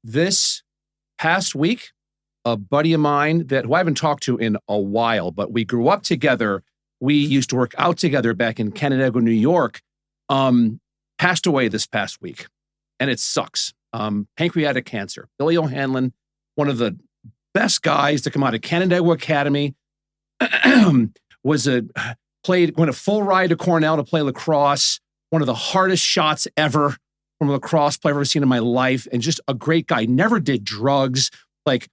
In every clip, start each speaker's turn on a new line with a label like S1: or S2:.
S1: this past week, a buddy of mine who I haven't talked to in a while, but we grew up together. We used to work out together back in Canandaigua, New York, passed away this past week. And it sucks. Pancreatic cancer. Billy O'Hanlon, one of the best guys to come out of Canandaigua Academy, went a full ride to Cornell to play lacrosse. One of the hardest shots ever from a lacrosse player I've ever seen in my life. And just a great guy. Never did drugs. Like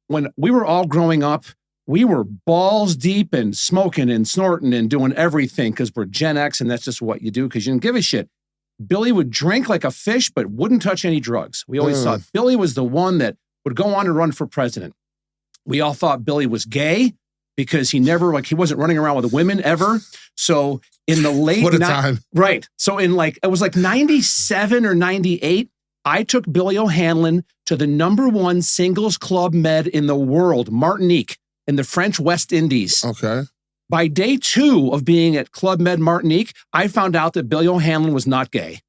S1: when we were all growing up, we were balls deep and smoking and snorting and doing everything because we're Gen X and that's just what you do because you didn't give a shit. Billy would drink like a fish, but wouldn't touch any drugs. We always thought Billy was the one that would go on and run for president. We all thought Billy was gay because he wasn't running around with women ever. So in the late...
S2: What a time.
S1: Right. So it was like 97 or 98, I took Billy O'Hanlon to the #1 singles club med in the world, Martinique, in the French West Indies.
S2: Okay.
S1: By day 2 of being at Club Med Martinique, I found out that Billy O'Hanlon was not gay.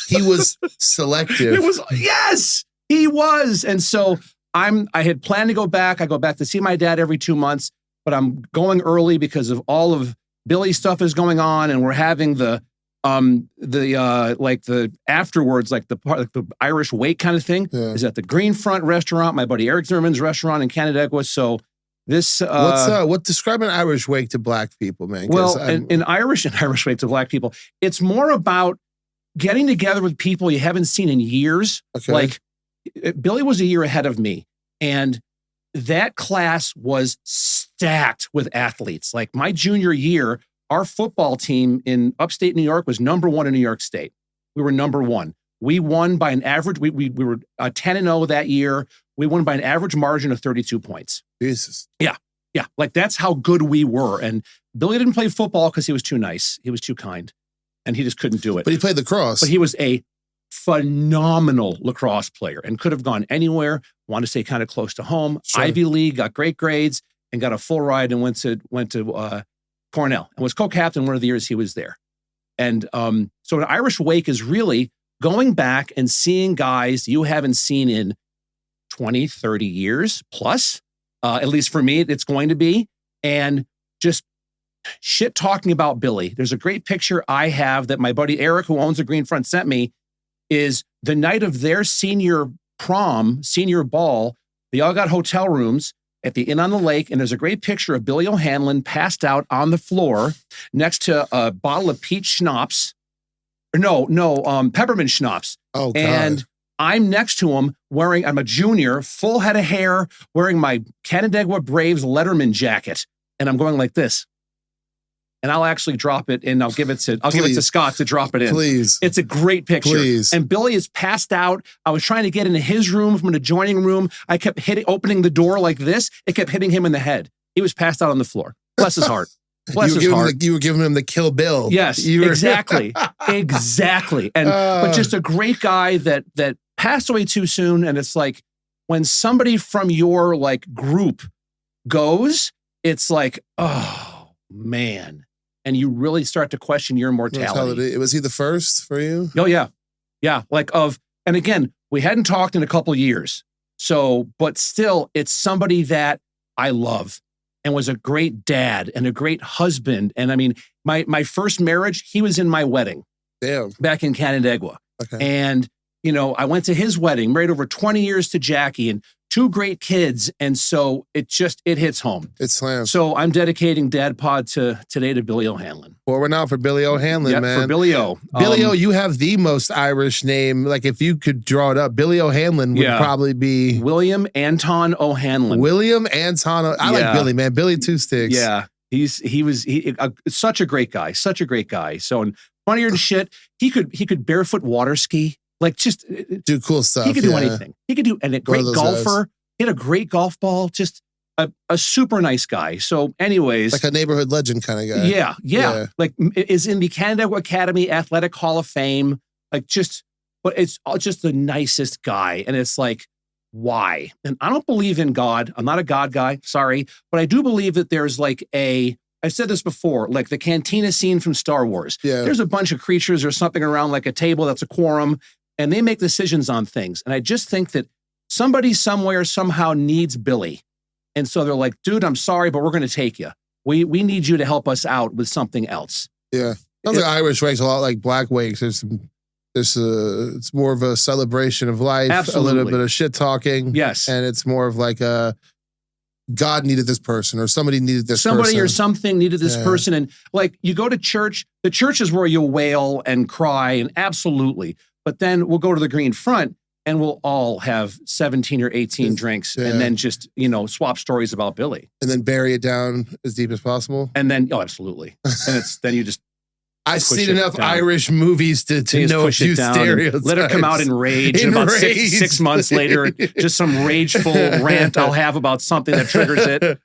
S2: He was selective.
S1: Yes, he was. And so I had planned to go back. I go back to see my dad every 2 months, but I'm going early because of all of Billy's stuff is going on. And we're having the afterwards, the Irish wake kind of thing is at the Greenfront restaurant, my buddy Eric Zimmerman's restaurant in Canandaigua. So this,
S2: describe an Irish wake to Black people, man?
S1: Well, an Irish wake to Black people, it's more about getting together with people you haven't seen in years.
S2: Okay.
S1: Like Billy was a year ahead of me, and that class was stacked with athletes. Like my junior year, our football team in upstate New York was #1 in New York State. We were #1. We won by an average. We were 10-0 that year. We won by an average margin of 32 points.
S2: Jesus.
S1: Yeah. Like that's how good we were. And Billy didn't play football because he was too nice. He was too kind, and he just couldn't do it.
S2: But he played lacrosse.
S1: But he was a phenomenal lacrosse player and could have gone anywhere. Wanted to stay kind of close to home. Sure. Ivy League, got great grades, and got a full ride and went to Cornell and was co-captain one of the years he was there. And so an Irish wake is really going back and seeing guys you haven't seen in 20, 30 years plus. At least for me, it's going to be. And just shit talking about Billy. There's a great picture I have that my buddy Eric, who owns the Greenfront, sent me, is the night of their senior prom, senior ball. They all got hotel rooms at the Inn on the Lake, and there's a great picture of Billy O'Hanlon passed out on the floor next to a bottle of peach schnapps. Peppermint schnapps.
S2: Oh, God.
S1: And I'm next to him I'm a junior, full head of hair, wearing my Canandaigua Braves Letterman jacket. And I'm going like this. And I'll actually drop it and I'll give it to Scott to drop it in.
S2: Please.
S1: It's a great picture.
S2: Please.
S1: And Billy is passed out. I was trying to get into his room from an adjoining room. I kept opening the door like this. It kept hitting him in the head. He was passed out on the floor. Bless his heart. Bless his heart.
S2: You were giving him the Kill Bill.
S1: Yes, exactly. Exactly. And but just a great guy that passed away too soon. And it's like when somebody from your group goes, it's like, oh man. And you really start to question your mortality.
S2: Was he the first for you?
S1: Oh yeah. Yeah. And again, we hadn't talked in a couple of years. So, but still it's somebody that I love and was a great dad and a great husband. And I mean, my first marriage, he was in my wedding.
S2: Damn.
S1: Back in Canandaigua.
S2: Okay.
S1: And, I went to his wedding, married over 20 years to Jackie and 2 great kids. And so it hits home.
S2: It slams.
S1: So I'm dedicating Dad Pod today to Billy O'Hanlon.
S2: Forward now for Billy O'Hanlon, man.
S1: For Billy O.
S2: Billy O, you have the most Irish name. Like if you could draw it up, Billy O'Hanlon would probably be
S1: William Anton O'Hanlon.
S2: William Anton. I like Billy, man. Billy Two Sticks.
S1: Yeah. He was such a great guy. Such a great guy. So and funnier than shit, he could barefoot water ski. Just
S2: do cool stuff.
S1: He could do anything. He could do, and a great golfer. Guys. He had a great golf ball. Just a super nice guy. So, anyways,
S2: like a neighborhood legend kind of guy.
S1: Yeah. Like is in the Canandaigua Academy Athletic Hall of Fame. But it's just the nicest guy. And it's like, why? And I don't believe in God. I'm not a God guy. Sorry, but I do believe that there's I've said this before, like the cantina scene from Star Wars.
S2: Yeah.
S1: There's a bunch of creatures or something around like a table that's a quorum. and they make decisions on things. And I just think that somebody somewhere somehow needs Billy. And so they're like, dude, I'm sorry, but we're going to take you. We need you to help us out with something else.
S2: Yeah. Sounds like Irish wakes a lot like black wakes. It's more of a celebration of life,
S1: Absolutely.
S2: a little bit of shit talking.
S1: Yes.
S2: And it's more of like a God needed this person or somebody needed this person.
S1: Somebody or something needed this person. And like you go to church, the church is where you'll wail and cry and absolutely. But then we'll go to the Green Front and we'll all have 17 or 18 drinks and then just, swap stories about Billy.
S2: And then bury it down as deep as possible.
S1: And then, absolutely. And then you just
S2: I've seen enough Irish movies to know a few stereotypes.
S1: Let her come out in rage. About 6 months later, just some rageful rant I'll have about something that triggers it.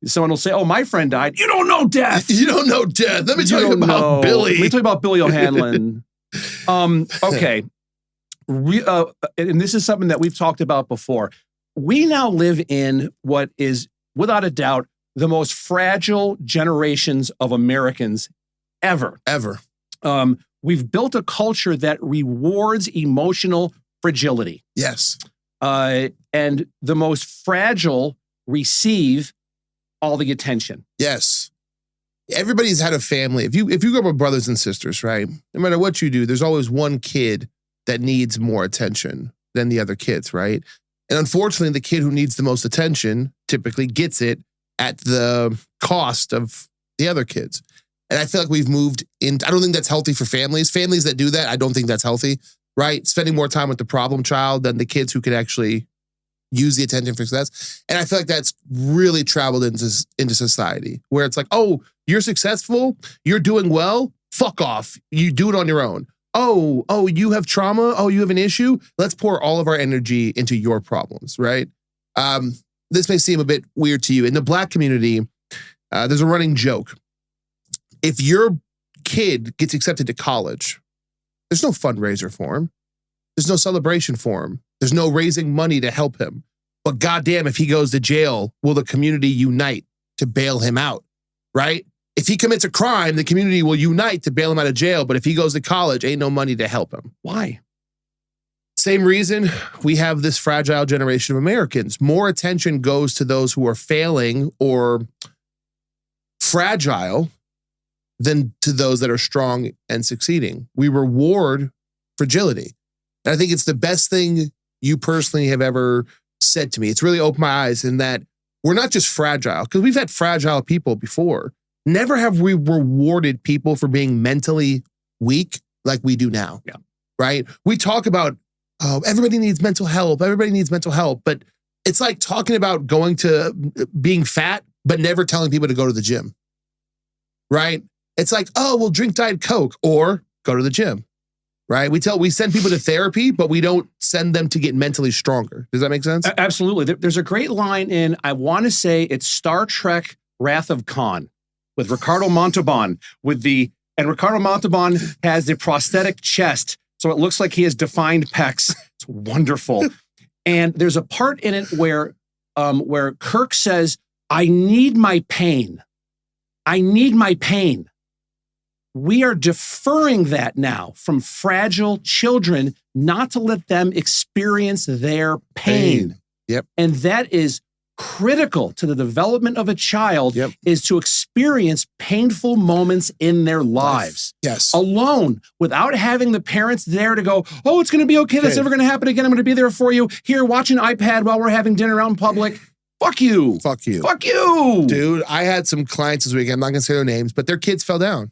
S1: Someone will say, oh, my friend died. You don't know death.
S2: You don't know death. Let me tell you about Billy.
S1: Let me tell you about Billy O'Hanlon. Okay. And this is something that we've talked about before. We now live in what is, without a doubt, the most fragile generations of Americans ever. We've built a culture that rewards emotional fragility.
S2: Yes.
S1: And the most fragile receive all the attention.
S2: Yes. Everybody's had a family. If you grow up with brothers and sisters, right? No matter what you do, there's always one kid that needs more attention than the other kids, right? And unfortunately, the kid who needs the most attention typically gets it at the cost of the other kids. And I feel like we've moved in. I don't think that's healthy for families. Families that do that, I don't think that's healthy, right? Spending more time with the problem child than the kids who could actually use the attention for success. And I feel like that's really traveled into society where it's like, oh, you're successful, you're doing well, fuck off. You do it on your own. Oh, you have trauma. Oh, you have an issue. Let's pour all of our energy into your problems, right? This may seem a bit weird to you. In the Black community, there's a running joke. If your kid gets accepted to college, there's no fundraiser for him. There's no celebration for him. There's no raising money to help him. But goddamn, if he goes to jail, will the community unite to bail him out, right? If he commits a crime, the community will unite to bail him out of jail. But if he goes to college, ain't no money to help him.
S1: Why?
S2: Same reason we have this fragile generation of Americans. More attention goes to those who are failing or fragile than to those that are strong and succeeding. We reward fragility. And I think it's the best thing you personally have ever said to me. It's really opened my eyes in that we're not just fragile, because we've had fragile people before. Never have we rewarded people for being mentally weak like we do now.
S1: Yeah.
S2: Right? We talk about, oh, everybody needs mental help. Everybody needs mental help. But it's like talking about going to being fat, but never telling people to go to the gym. Right? It's like, oh, we'll drink Diet Coke or go to the gym. Right? We send people to therapy, but we don't send them to get mentally stronger. Does that make sense?
S1: Absolutely. There's a great line in, I want to say it's Star Trek Wrath of Khan with Ricardo Montalban and Ricardo Montalban has the prosthetic chest. So it looks like he has defined pecs. It's wonderful. And there's a part in it where Kirk says, I need my pain. I need my pain. We are deferring that now from fragile children, not to let them experience their pain.
S2: Yep.
S1: And that is critical to the development of a child, is to experience painful moments in their lives.
S2: Yes.
S1: Alone, without having the parents there to go, oh, it's going to be okay. That's never going to happen again. I'm going to be there for you. Here, watch an iPad while we're having dinner out in public. Fuck you.
S2: Fuck you.
S1: Fuck you.
S2: Dude, I had some clients this week. I'm not going to say their names, but their kids fell down.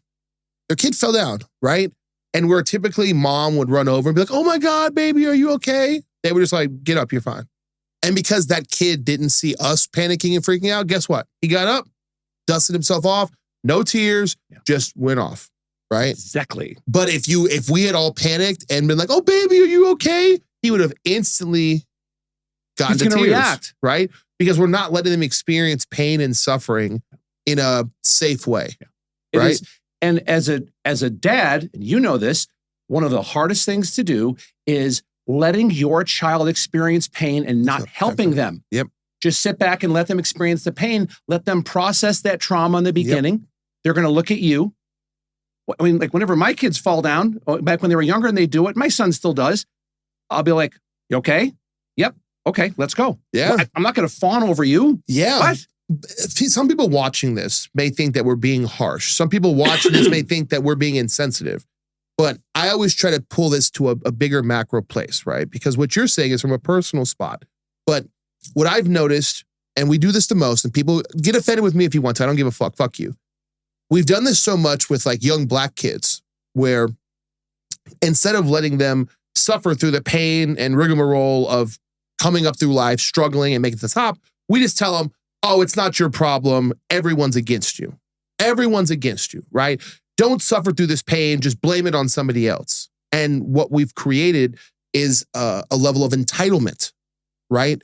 S2: Their kid fell down, right? And where typically mom would run over and be like, oh my God, baby, are you okay? They were just like, get up, you're fine. And because that kid didn't see us panicking and freaking out, guess what? He got up, dusted himself off, no tears, just went off, right?
S1: Exactly.
S2: But if we had all panicked and been like, oh baby, are you okay? He would have instantly gotten to tears,
S1: react.
S2: right? Because we're not letting them experience pain and suffering in a safe way, right?
S1: And as a dad, and you know this, one of the hardest things to do is letting your child experience pain and not helping them.
S2: Yep.
S1: Just sit back and let them experience the pain. Let them process that trauma in the beginning. Yep. They're going to look at you. I mean, like whenever my kids fall down, back when they were younger and they do it, my son still does. I'll be like, you okay? Yep. Okay, let's go.
S2: Yeah.
S1: I'm not going to fawn over you.
S2: Yeah.
S1: What?
S2: Some people watching this may think that we're being harsh. Some people watching this may think that we're being insensitive. But I always try to pull this to a bigger macro place, right? Because what you're saying is from a personal spot. But what I've noticed, and we do this the most, and people get offended with me if you want to. I don't give a fuck. Fuck you. We've done this so much with like young Black kids where instead of letting them suffer through the pain and rigmarole of coming up through life, struggling and making it to the top, we just tell them, oh, it's not your problem. Everyone's against you. Everyone's against you, right? Don't suffer through this pain. Just blame it on somebody else. And what we've created is a level of entitlement, right?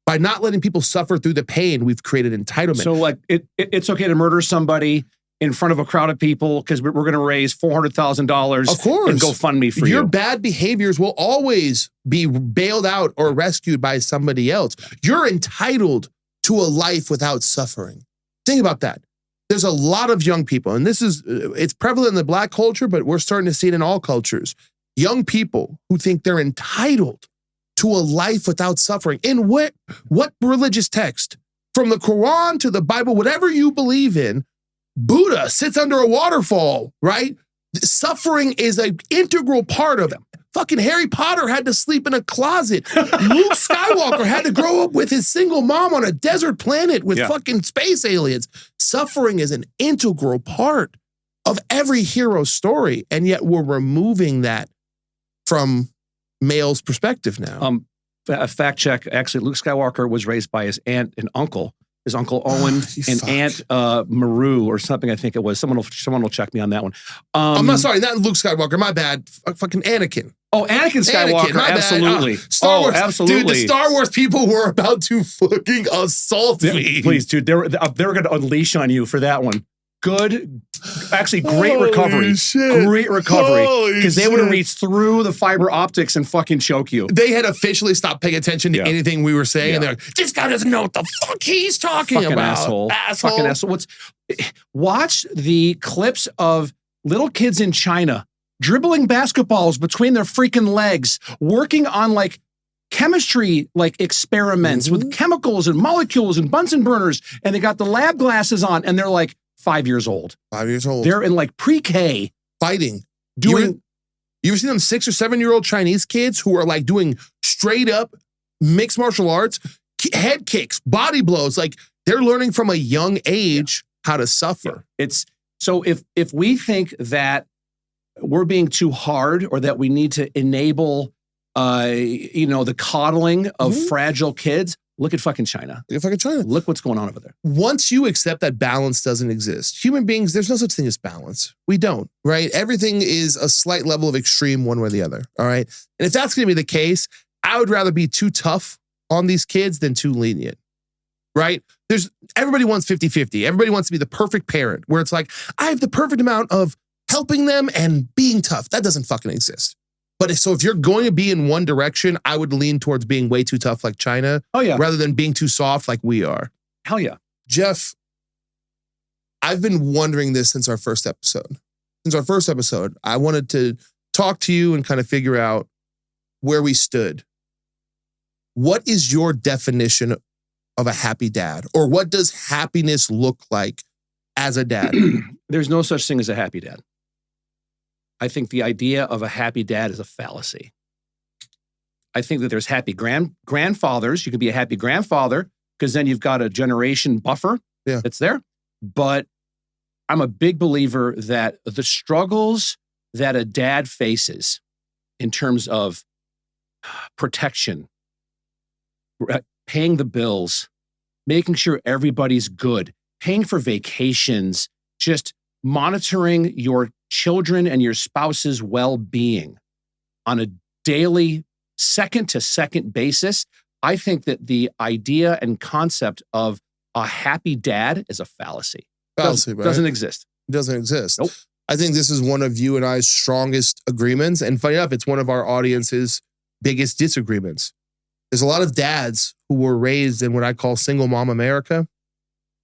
S2: By not letting people suffer through the pain, we've created entitlement.
S1: So like it's okay to murder somebody in front of a crowd of people because we're going to raise $400,000
S2: of course,
S1: and GoFundMe for
S2: your
S1: you.
S2: bad behaviors will always be bailed out or rescued by somebody else. You're entitled to a life without suffering. Think about that. There's a lot of young people, and it's prevalent in the Black culture, but we're starting to see it in all cultures. Young people who think they're entitled to a life without suffering. In what religious text? From the Quran to the Bible, whatever you believe in, Buddha sits under a waterfall, right? Suffering is an integral part of it. Fucking Harry Potter had to sleep in a closet. Luke Skywalker had to grow up with his single mom on a desert planet with fucking space aliens. Suffering is an integral part of every hero's story, and yet we're removing that from male's perspective now.
S1: A fact check, actually, Luke Skywalker was raised by his aunt and uncle. His Uncle Owen and Aunt Maru or something, I think it was. Someone will check me on that one.
S2: I'm not sorry, not Luke Skywalker. My bad. Fucking Anakin.
S1: Oh, Anakin Skywalker, absolutely.
S2: Star Wars,
S1: absolutely.
S2: Dude, the Star Wars people were about to fucking assault me.
S1: Please, dude, they were going to unleash on you for that one. Good, actually, great recovery.
S2: Shit.
S1: Great recovery. Because they would have reached through the fiber optics and fucking choke you.
S2: They had officially stopped paying attention to anything we were saying. And they're like, this guy doesn't know what the fuck he's talking
S1: fucking
S2: about.
S1: Asshole. Fucking asshole. Watch the clips of little kids in China dribbling basketballs between their freaking legs, working on like chemistry like experiments with chemicals and molecules and Bunsen burners. And they got the lab glasses on and they're like 5 years old.
S2: 5 years old.
S1: They're in like pre-K.
S2: Fighting.
S1: Doing.
S2: You ever seen them 6 or 7 year old Chinese kids who are like doing straight up mixed martial arts, head kicks, body blows? Like they're learning from a young age how to suffer.
S1: It's so if we think that we're being too hard or that we need to enable, the coddling of fragile kids, look at fucking China.
S2: Look at fucking China.
S1: Look what's going on over there.
S2: Once you accept that balance doesn't exist, human beings, there's no such thing as balance. We don't, right? Everything is a slight level of extreme one way or the other, all right? And if that's going to be the case, I would rather be too tough on these kids than too lenient, right? Everybody wants 50-50. Everybody wants to be the perfect parent where it's like, I have the perfect amount of helping them and being tough. That doesn't fucking exist. But if you're going to be in one direction, I would lean towards being way too tough like China rather than being too soft like we are.
S1: Hell yeah.
S2: Jeff, I've been wondering this since our first episode. I wanted to talk to you and kind of figure out where we stood. What is your definition of a happy dad? Or what does happiness look like as a dad?
S1: There's no such thing as a happy dad. I think the idea of a happy dad is a fallacy. I think that there's happy grandfathers. You can be a happy grandfather because then you've got a generation buffer that's there. But I'm a big believer that the struggles that a dad faces in terms of protection, paying the bills, making sure everybody's good, paying for vacations, just monitoring your children and your spouse's well-being on a daily, second-to-second basis, I think that the idea and concept of a happy dad is a fallacy. Doesn't exist.
S2: It doesn't exist.
S1: Nope.
S2: I think this is one of you and I's strongest agreements. And funny enough, it's one of our audience's biggest disagreements. There's a lot of dads who were raised in what I call single mom America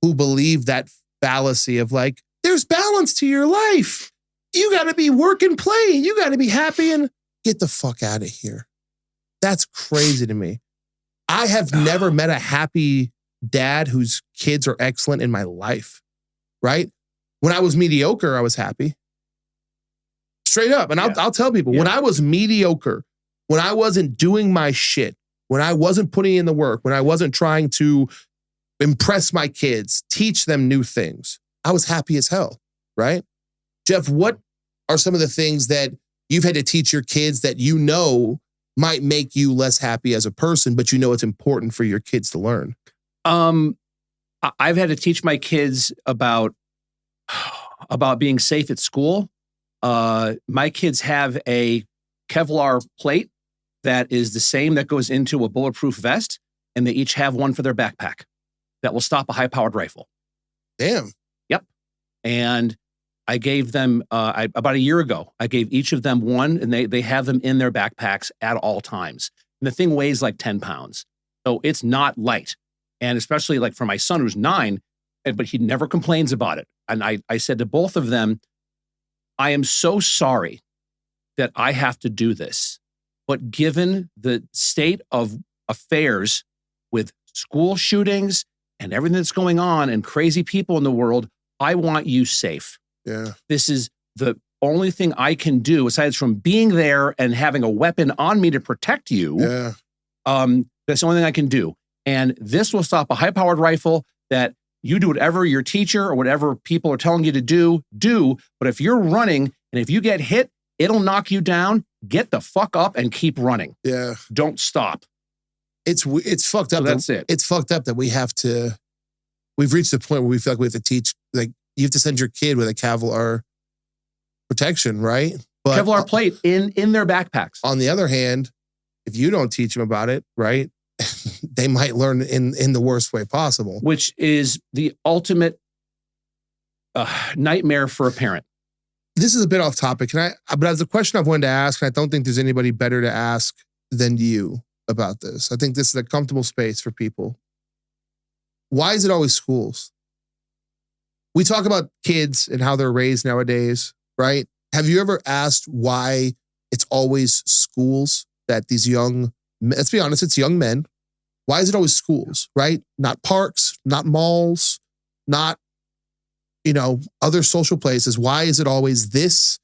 S2: who believe that fallacy of like, there's balance to your life. You got to be work and play. You got to be happy and get the fuck out of here. That's crazy to me. I have never met a happy dad whose kids are excellent in my life, right? When I was mediocre, I was happy. Straight up. And I'll tell people, when I was mediocre, when I wasn't doing my shit, when I wasn't putting in the work, when I wasn't trying to impress my kids, teach them new things, I was happy as hell, right? Jeff, what are some of the things that you've had to teach your kids that you know might make you less happy as a person, but you know it's important for your kids to learn?
S1: I've had to teach my kids about being safe at school. My kids have a Kevlar plate that is the same that goes into a bulletproof vest, and they each have one for their backpack that will stop a high-powered rifle.
S2: Damn.
S1: Yep. And I gave them, about a year ago, I gave each of them one, and they have them in their backpacks at all times. And the thing weighs like 10 pounds. So it's not light. And especially like for my son who's 9, but he never complains about it. And I said to both of them, I am so sorry that I have to do this. But given the state of affairs with school shootings and everything that's going on and crazy people in the world, I want you safe.
S2: Yeah.
S1: This is the only thing I can do, aside from being there and having a weapon on me to protect you.
S2: Yeah.
S1: That's the only thing I can do. And this will stop a high-powered rifle that you do whatever your teacher or whatever people are telling you to do. But if you're running and if you get hit, it'll knock you down. Get the fuck up and keep running.
S2: Yeah.
S1: Don't stop.
S2: It's fucked up.
S1: So that's it.
S2: It's fucked up that we've reached the point where we feel like we have to teach, like you have to send your kid with a Kevlar protection, right? But
S1: Kevlar plate in their backpacks.
S2: On the other hand, if you don't teach them about it, right, they might learn in the worst way possible.
S1: Which is the ultimate nightmare for a parent.
S2: This is a bit off topic, but as a question I've wanted to ask, and I don't think there's anybody better to ask than you about this. I think this is a comfortable space for people. Why is it always schools? We talk about kids and how they're raised nowadays, right? Have you ever asked why it's always schools that these young, let's be honest, it's young men. Why is it always schools, right? Not parks, not malls, not, other social places. Why is it always this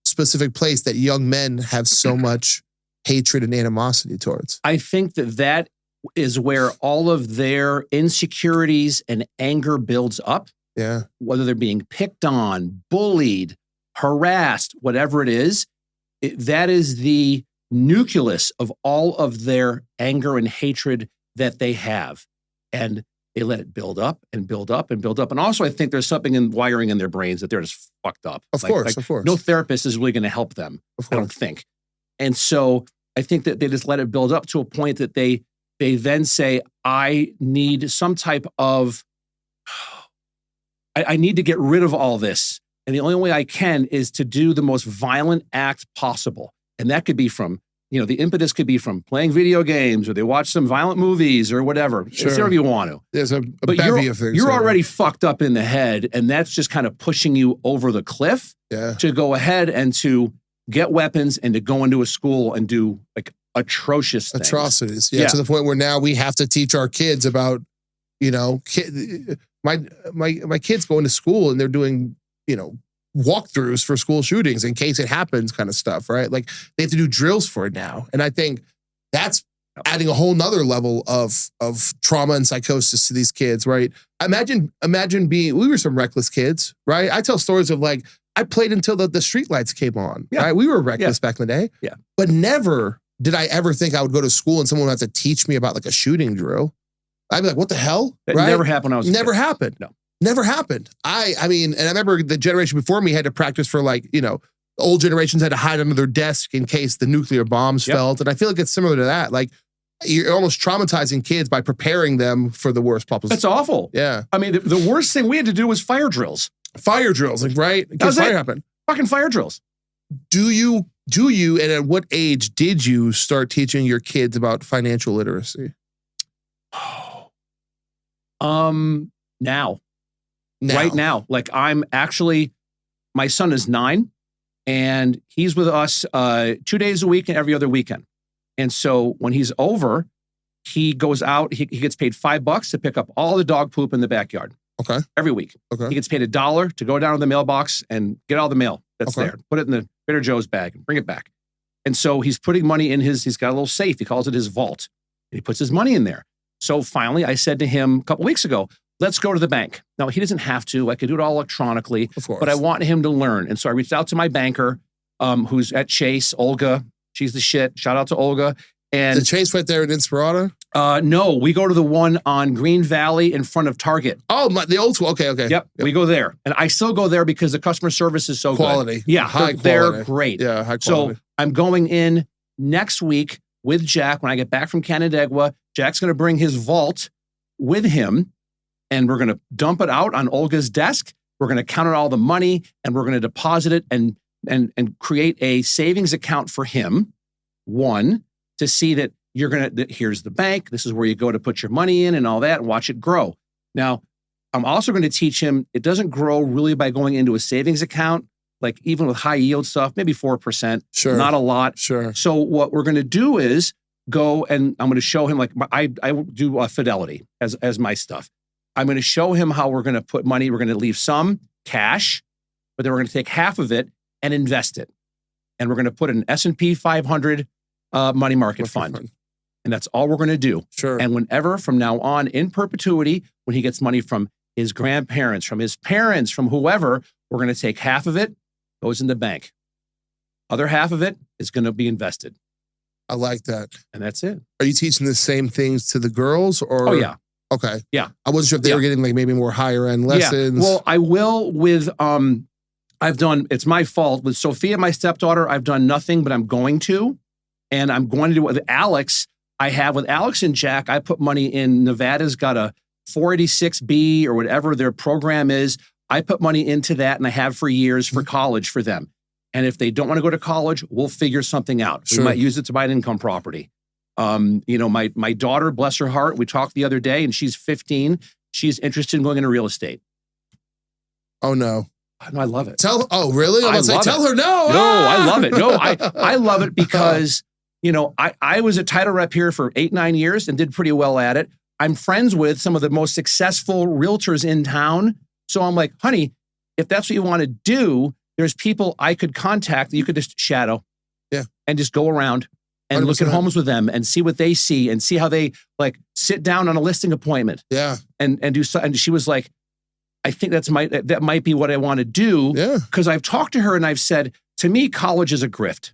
S2: specific place that young men have so much hatred and animosity towards?
S1: I think that is where all of their insecurities and anger builds up.
S2: Yeah.
S1: Whether they're being picked on, bullied, harassed, whatever it is, that is the nucleus of all of their anger and hatred that they have. And they let it build up and build up and build up. And also, I think there's something in wiring in their brains that they're just fucked up.
S2: Of course.
S1: No therapist is really going to help them, I don't think. And so I think that they just let it build up to a point that they then say, I need some type of, I need to get rid of all this. And the only way I can is to do the most violent act possible. And that could be from, the impetus could be from playing video games, or they watch some violent movies or whatever.
S2: Sure.
S1: It's whatever you want to.
S2: There's a bevy of things.
S1: You're already fucked up in the head, and that's just kind of pushing you over the cliff to go ahead and to get weapons and to go into a school and do like atrocious things.
S2: Atrocities. Yeah, to the point where now we have to teach our kids about, my kids going to school and they're doing, walkthroughs for school shootings in case it happens kind of stuff, right? Like they have to do drills for it now. And I think that's adding a whole nother level of trauma and psychosis to these kids, right? Imagine we were some reckless kids, right? I tell stories of like, I played until the streetlights came on, right? We were reckless back in the day.
S1: Yeah.
S2: But never did I ever think I would go to school and someone would have to teach me about like a shooting drill. I'd be like, what the hell?
S1: That never happened when I was a kid.
S2: Never happened.
S1: No.
S2: Never happened. I mean, and I remember the generation before me had to practice for like, old generations had to hide under their desk in case the nuclear bombs fell. And I feel like it's similar to that. Like you're almost traumatizing kids by preparing them for the worst possible.
S1: That's awful.
S2: Yeah.
S1: I mean, the worst thing we had to do was fire drills.
S2: Fire drills, like, right? Because fire happened.
S1: Fucking fire drills.
S2: Do you, and at what age did you start teaching your kids about financial literacy? Now.
S1: Right now. Like my son is 9 and he's with us 2 days a week and every other weekend. And so when he's over, he goes out, he gets paid $5 to pick up all the dog poop in the backyard.
S2: Okay.
S1: Every week.
S2: Okay.
S1: He gets paid $1 to go down to the mailbox and get all the mail that's there. Put it in the Trader Joe's bag and bring it back. And so he's putting money in he's got a little safe. He calls it his vault. And he puts his money in there. So finally, I said to him a couple weeks ago, let's go to the bank. Now, he doesn't have to. I could do it all electronically.
S2: Of course.
S1: But I want him to learn. And so I reached out to my banker, who's at Chase, Olga. She's the shit. Shout out to Olga. And
S2: the Chase right there in Inspirata?
S1: No, we go to the one on Green Valley in front of Target.
S2: Oh, the old school. Okay.
S1: Yep, we go there. And I still go there because the customer service is so
S2: quality.
S1: Good. Yeah,
S2: high
S1: they're
S2: quality.
S1: Great.
S2: Yeah, high quality.
S1: So I'm going in next week with Jack when I get back from Canandaigua. Jack's going to bring his vault with him, and we're going to dump it out on Olga's desk. We're going to count all the money, and we're going to deposit it and create a savings account for him. One, to see that here's the bank. This is where you go to put your money in and all that, and watch it grow. Now, I'm also going to teach him, it doesn't grow really by going into a savings account, like even with high yield stuff, maybe 4%.
S2: Sure.
S1: Not a lot.
S2: Sure.
S1: So what we're going to do is go and I'm going to show him, like I do Fidelity as my stuff. I'm going to show him how we're going to put money. We're going to leave some cash, but then we're going to take half of it and invest it. And we're going to put an S&P 500 money market fund. And that's all we're going to do.
S2: Sure.
S1: And whenever from now on in perpetuity, when he gets money from his grandparents, from his parents, from whoever, we're going to take half of it, goes in the bank. Other half of it is going to be invested.
S2: I like that.
S1: And that's it.
S2: Are you teaching the same things to the girls or?
S1: Oh, yeah.
S2: Okay.
S1: Yeah.
S2: I wasn't sure if they were getting like maybe more higher end lessons.
S1: Yeah. Well, I will with, it's my fault. With Sophia, my stepdaughter, I've done nothing, but I'm going to. And I'm going to do it with Alex. With Alex and Jack, I put money in. Nevada's got a 486B or whatever their program is. I put money into that, and I have for years for college for them. And if they don't want to go to college, we'll figure something out.
S2: Sure.
S1: We might use it to buy an income property. My daughter, bless her heart, we talked the other day, and she's 15. She's interested in going into real estate.
S2: Oh, no.
S1: No, I love it.
S2: Oh, really? Tell her no.
S1: No, I love it. No, I love it because, I was a title rep here for 8-9 years and did pretty well at it. I'm friends with some of the most successful realtors in town. So I'm like, honey, if that's what you want to do, there's people I could contact that you could just shadow.
S2: Yeah.
S1: And just go around and 100%. Look at homes with them and see what they see and see how they like sit down on a listing appointment.
S2: Yeah.
S1: And do so. And she was like, I think that might be what I want to do.
S2: Yeah.
S1: Because I've talked to her and I've said, to me, college is a grift.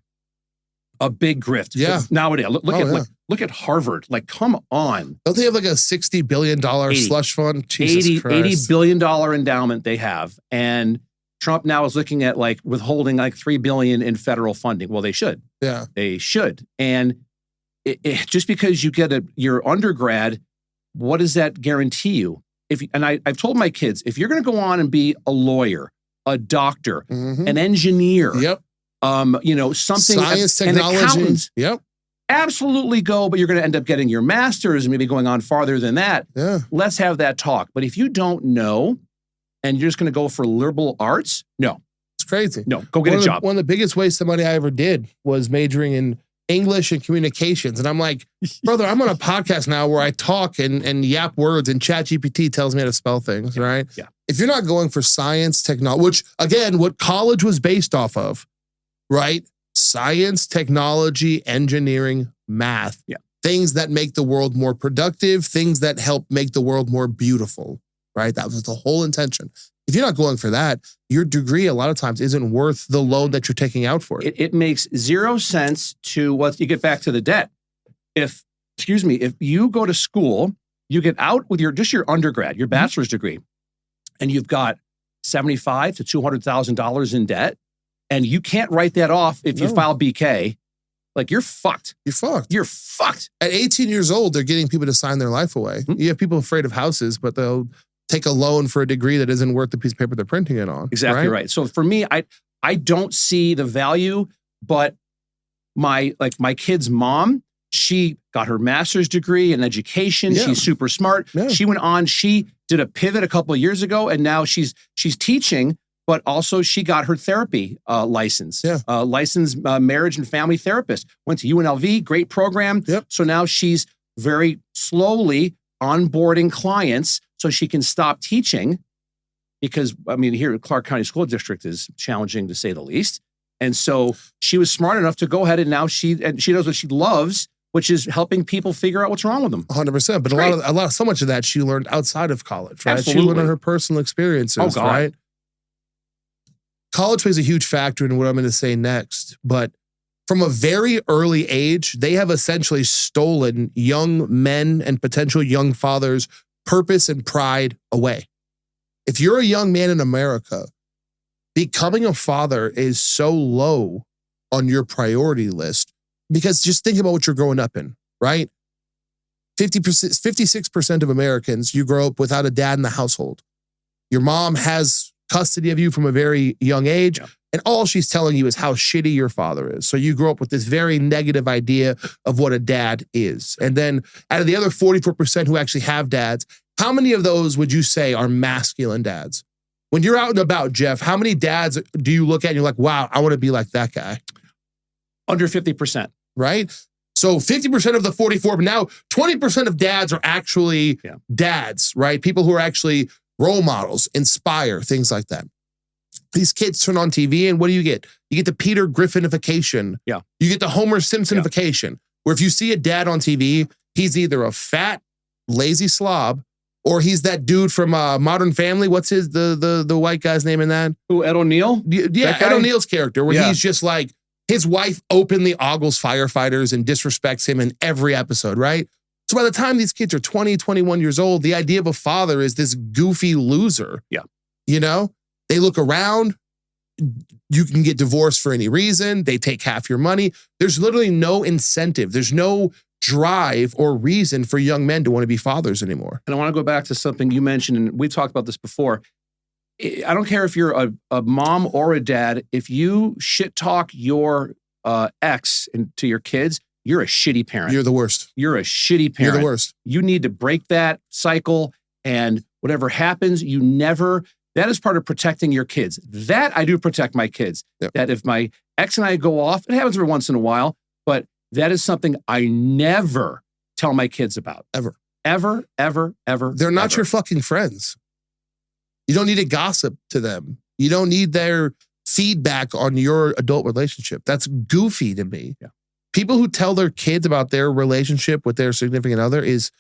S1: A big grift.
S2: Yeah.
S1: Nowadays, look at Harvard. Like, come on.
S2: Don't they have like a $60 billion slush fund?
S1: Jesus Christ. $80 billion endowment they have. And Trump now is looking at like withholding like $3 billion in federal funding. Well, they should.
S2: Yeah.
S1: They should. And just because you get your undergrad, what does that guarantee you? I've told my kids, if you're going to go on and be a lawyer, a doctor, an engineer,
S2: yep.
S1: Something,
S2: science,
S1: an
S2: technology,
S1: accountant,
S2: yep.
S1: Absolutely go, but you're going to end up getting your master's and maybe going on farther than that.
S2: Yeah.
S1: Let's have that talk. But if you don't know and you're just going to go for liberal arts, no.
S2: It's crazy.
S1: No, go get a job.
S2: One of the biggest wastes of money I ever did was majoring in English and communications. And I'm like, brother, I'm on a podcast now where I talk and yap words and ChatGPT tells me how to spell things, right?
S1: Yeah.
S2: If you're not going for science, technology, which again, what college was based off of, right? Science, technology, engineering, math.
S1: Yeah.
S2: Things that make the world more productive, things that help make the world more beautiful, right? That was the whole intention. If you're not going for that, your degree a lot of times isn't worth the loan that you're taking out for it.
S1: It makes zero sense to you get back to the debt. If you go to school, you get out with your undergrad, your bachelor's degree, and you've got $75,000 to $200,000 in debt, and you can't write that off if you file BK, like you're fucked.
S2: You're fucked.
S1: You're fucked.
S2: At 18 years old, they're getting people to sign their life away. You have people afraid of houses, but they'll take a loan for a degree that isn't worth the piece of paper they're printing it on.
S1: Exactly right. So for me, I don't see the value, but my kid's mom, she got her master's degree in education. Yeah. She's super smart. Yeah. She went on, she did a pivot a couple of years ago, and now she's teaching, but also she got her therapy license.
S2: Yeah.
S1: Licensed marriage and family therapist. Went to UNLV, great program.
S2: Yep.
S1: So now she's very slowly onboarding clients so she can stop teaching because, I mean, here at Clark County School District is challenging to say the least. And so she was smart enough to go ahead and now she knows what she loves, which is helping people figure out what's wrong with them.
S2: 100%. But so much of that she learned outside of college, right?
S1: Absolutely.
S2: She learned on her personal experiences, right? College plays a huge factor in what I'm going to say next, but from a very early age, they have essentially stolen young men and potential young fathers' purpose and pride away. If you're a young man in America, becoming a father is so low on your priority list because just think about what you're growing up in, right? 56% of Americans, you grow up without a dad in the household. Your mom has custody of you from a very young age, and all she's telling you is how shitty your father is. So you grow up with this very negative idea of what a dad is. And then out of the other 44% who actually have dads, how many of those would you say are masculine dads? When you're out and about, Jeff, how many dads do you look at and you're like, wow, I want to be like that guy?
S1: Under 50%.
S2: Right? So 50% of the 44, but now 20% of dads are actually dads, right? People who are actually role models, inspire, things like that. These kids turn on TV and what do you get? You get the Peter Griffinification.
S1: Yeah.
S2: You get the Homer Simpsonification, where if you see a dad on TV, he's either a fat, lazy slob, or he's that dude from Modern Family. What's the white guy's name in that?
S1: Who, Ed O'Neill?
S2: Yeah, Ed O'Neill's character, where he's just like, his wife openly ogles firefighters and disrespects him in every episode, right? So by the time these kids are 20, 21 years old, the idea of a father is this goofy loser.
S1: Yeah.
S2: You know, they look around, you can get divorced for any reason. They take half your money. There's literally no incentive. There's no drive or reason for young men to want to be fathers anymore.
S1: And I want to go back to something you mentioned, and we've talked about this before. I don't care if you're a mom or a dad, if you shit talk your ex to your kids, you're a shitty parent.
S2: You're the worst.
S1: You're a shitty parent.
S2: You're the worst.
S1: You need to break that cycle, and whatever happens, that is part of protecting your kids. That I do protect my kids.
S2: Yep.
S1: That if my ex and I go off, it happens every once in a while, but that is something I never tell my kids about.
S2: Ever.
S1: Ever, ever, ever.
S2: They're not your fucking friends. You don't need to gossip to them. You don't need their feedback on your adult relationship. That's goofy to me.
S1: Yeah.
S2: People who tell their kids about their relationship with their significant other is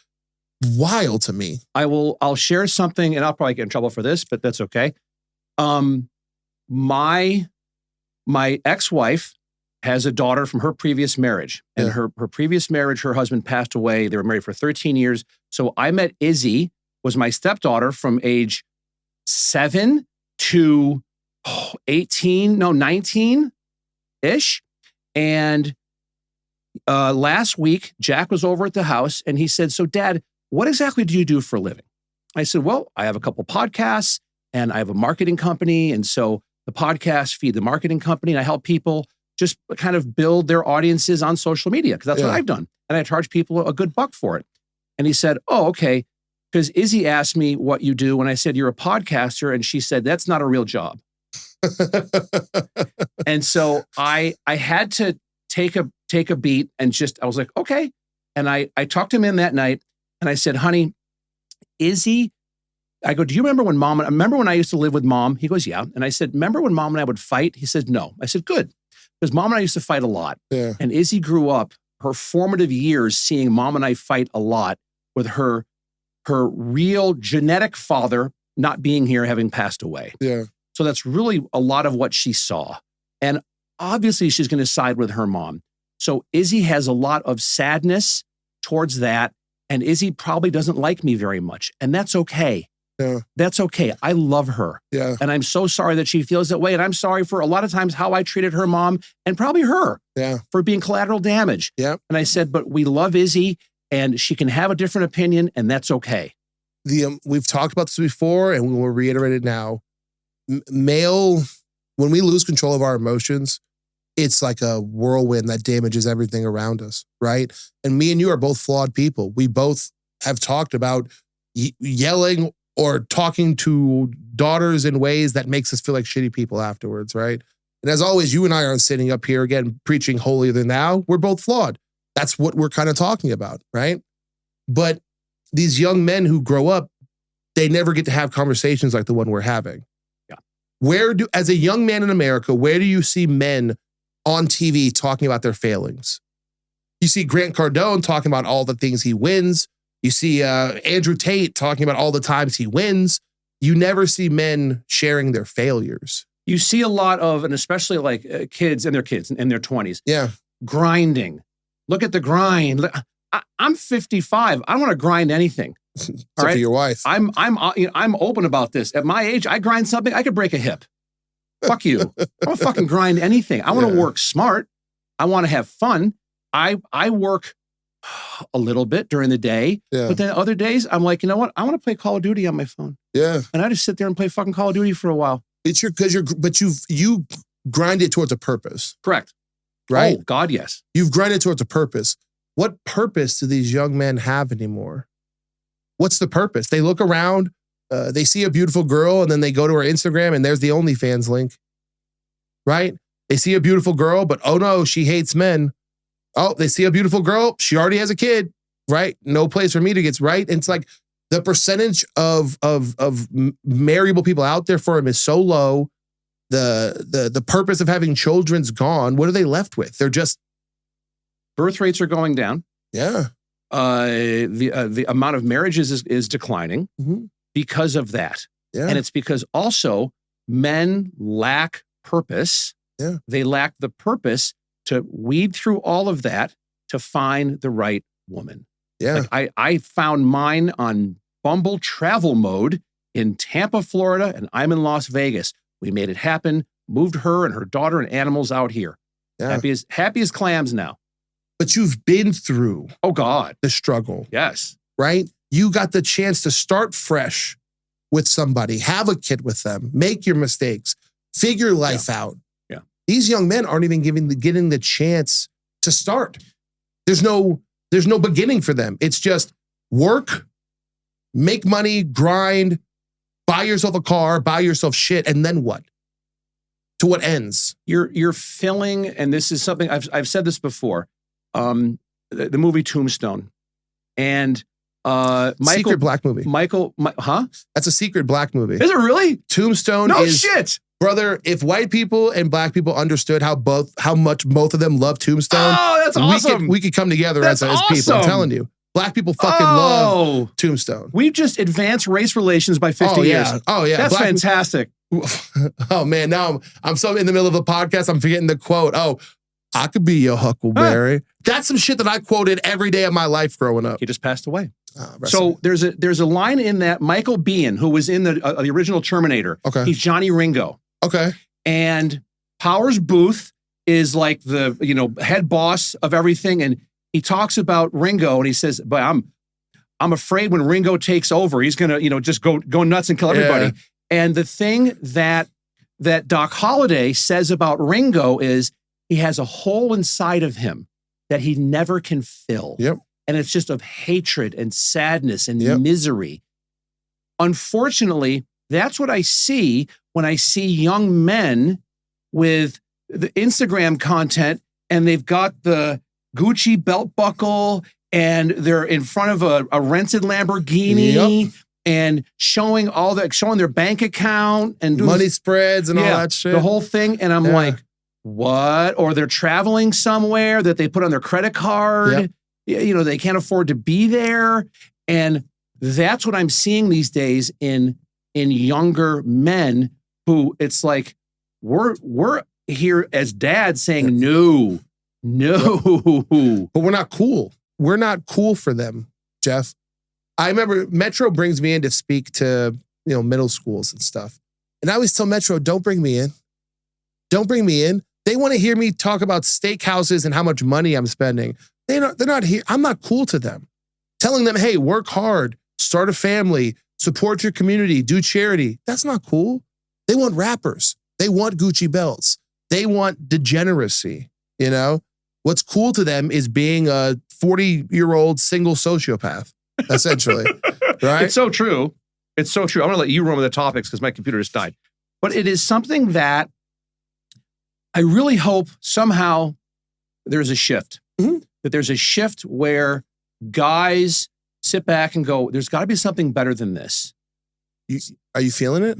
S2: wild to me.
S1: I'll share something, and I'll probably get in trouble for this, but that's okay. My ex-wife has a daughter from her previous marriage. And her previous marriage, her husband passed away. They were married for 13 years. So I met Izzy, was my stepdaughter from age 7 to 19-ish. And last week, Jack was over at the house and he said, so Dad, what exactly do you do for a living? I said, well, I have a couple podcasts and I have a marketing company. And so the podcasts feed the marketing company and I help people just kind of build their audiences on social media because that's what I've done. And I charge people a good buck for it. And he said, oh, okay. Because Izzy asked me what you do when I said you're a podcaster. And she said, that's not a real job. And so I had to take a beat and I was like, okay. And I talked him in that night and I said, honey, Izzy, I go, do you remember when I used to live with Mom? He goes, yeah. And I said, remember when Mom and I would fight? He said, no. I said, good. Because Mom and I used to fight a lot.
S2: Yeah.
S1: And Izzy grew up her formative years seeing Mom and I fight a lot with her real genetic father not being here, having passed away.
S2: Yeah.
S1: So that's really a lot of what she saw. And obviously she's going to side with her mom. So Izzy has a lot of sadness towards that. And Izzy probably doesn't like me very much. And that's okay.
S2: Yeah.
S1: That's okay. I love her.
S2: Yeah.
S1: And I'm so sorry that she feels that way. And I'm sorry for a lot of times how I treated her mom and probably her for being collateral damage.
S2: Yeah.
S1: And I said, but we love Izzy and she can have a different opinion and that's okay.
S2: We've talked about this before and we will reiterate it now. When we lose control of our emotions, it's like a whirlwind that damages everything around us, right? And me and you are both flawed people. We both have talked about yelling talking to daughters in ways that makes us feel like shitty people afterwards, right? And as always, you and I aren't sitting up here again preaching holier than thou. We're both flawed. That's what we're kind of talking about, right? But these young men who grow up, they never get to have conversations like the one we're having.
S1: Yeah.
S2: As a young man in America, where do you see men on TV talking about their failings? You see Grant Cardone talking about all the things he wins. You see Andrew Tate talking about all the times he wins. You never see men sharing their failures.
S1: You see a lot of, and especially like kids in their 20s.
S2: Yeah.
S1: Grinding. Look at the grind. I'm 55. I don't want to grind anything.
S2: Except for your wife.
S1: I'm open about this. At my age, I grind something, I could break a hip. Fuck you. I don't fucking grind anything. I want to work smart. I want to have fun. I work a little bit during the day, but then other days I'm like, you know what? I want to play Call of Duty on my phone.
S2: Yeah.
S1: And I just sit there and play fucking Call of Duty for a while.
S2: But you grind it towards a purpose.
S1: Correct.
S2: Right?
S1: Oh, God, yes.
S2: You've grinded towards a purpose. What purpose do these young men have anymore? What's the purpose? They look around, they see a beautiful girl, and then they go to her Instagram, and there's the OnlyFans link. Right? They see a beautiful girl, but oh no, she hates men. Oh, they see a beautiful girl, she already has a kid. Right? No place for me to get right. And it's like the percentage of marriable people out there for him is so low. The purpose of having children's gone. What are they left with? They're just
S1: birth rates are going down.
S2: Yeah.
S1: The amount of marriages is declining because of that.
S2: Yeah.
S1: And it's because also men lack purpose.
S2: Yeah.
S1: They lack the purpose to weed through all of that to find the right woman.
S2: Yeah.
S1: Like I found mine on Bumble travel mode in Tampa, Florida, and I'm in Las Vegas. We made it happen, moved her and her daughter and animals out here.
S2: Yeah.
S1: Happy as clams now.
S2: But you've been through the struggle.
S1: Yes.
S2: Right? You got the chance to start fresh with somebody, have a kid with them, make your mistakes, figure life out.
S1: Yeah.
S2: These young men aren't even getting the chance to start. There's no beginning for them. It's just work, make money, grind, buy yourself a car, buy yourself shit, and then what? To what ends?
S1: You're filling, and this is something I've said this before. The movie Tombstone, and
S2: secret black movie. That's a secret black movie.
S1: Is it really?
S2: Tombstone.
S1: No shit,
S2: brother. If white people and black people understood how much both of them love Tombstone,
S1: oh, that's awesome.
S2: We could come together as
S1: awesome.
S2: people. I'm telling you, black people fucking love Tombstone.
S1: We've just advanced race relations by 50 years.
S2: Oh yeah,
S1: that's fantastic.
S2: Oh man, now I'm so in the middle of a podcast, I'm forgetting the quote. Oh, I could be your Huckleberry. That's some shit that I quoted every day of my life growing up.
S1: He just passed away. So there's a line in that Michael Biehn, who was in the original Terminator.
S2: Okay.
S1: He's Johnny Ringo.
S2: Okay.
S1: And Powers Booth is like the head boss of everything, and he talks about Ringo, and he says, "But I'm afraid when Ringo takes over, he's gonna just go nuts and kill everybody." Yeah. And the thing that Doc Holliday says about Ringo is he has a hole inside of him that he never can fill.
S2: Yep.
S1: And it's just of hatred and sadness and misery. Unfortunately, that's what I see when I see young men with the Instagram content, and they've got the Gucci belt buckle, and they're in front of a rented Lamborghini, and showing their bank account and
S2: money spreads and all that shit.
S1: The whole thing. And I'm like, what? Or they're traveling somewhere that they put on their credit card. Yep. They can't afford to be there. And that's what I'm seeing these days in younger men who it's like, we're here as dads saying, no.
S2: But we're not cool. We're not cool for them, Jeff. I remember Metro brings me in to speak to, middle schools and stuff. And I always tell Metro, don't bring me in. Don't bring me in. They want to hear me talk about steakhouses and how much money I'm spending. They're not here. I'm not cool to them. Telling them, hey, work hard, start a family, support your community, do charity. That's not cool. They want rappers. They want Gucci belts. They want degeneracy. What's cool to them is being a 40-year-old single sociopath, essentially. Right?
S1: It's so true. It's so true. I'm going to let you run with the topics because my computer just died. But it is something that I really hope somehow there's a shift. That there's a shift where guys sit back and go, there's got to be something better than this.
S2: Are you feeling it?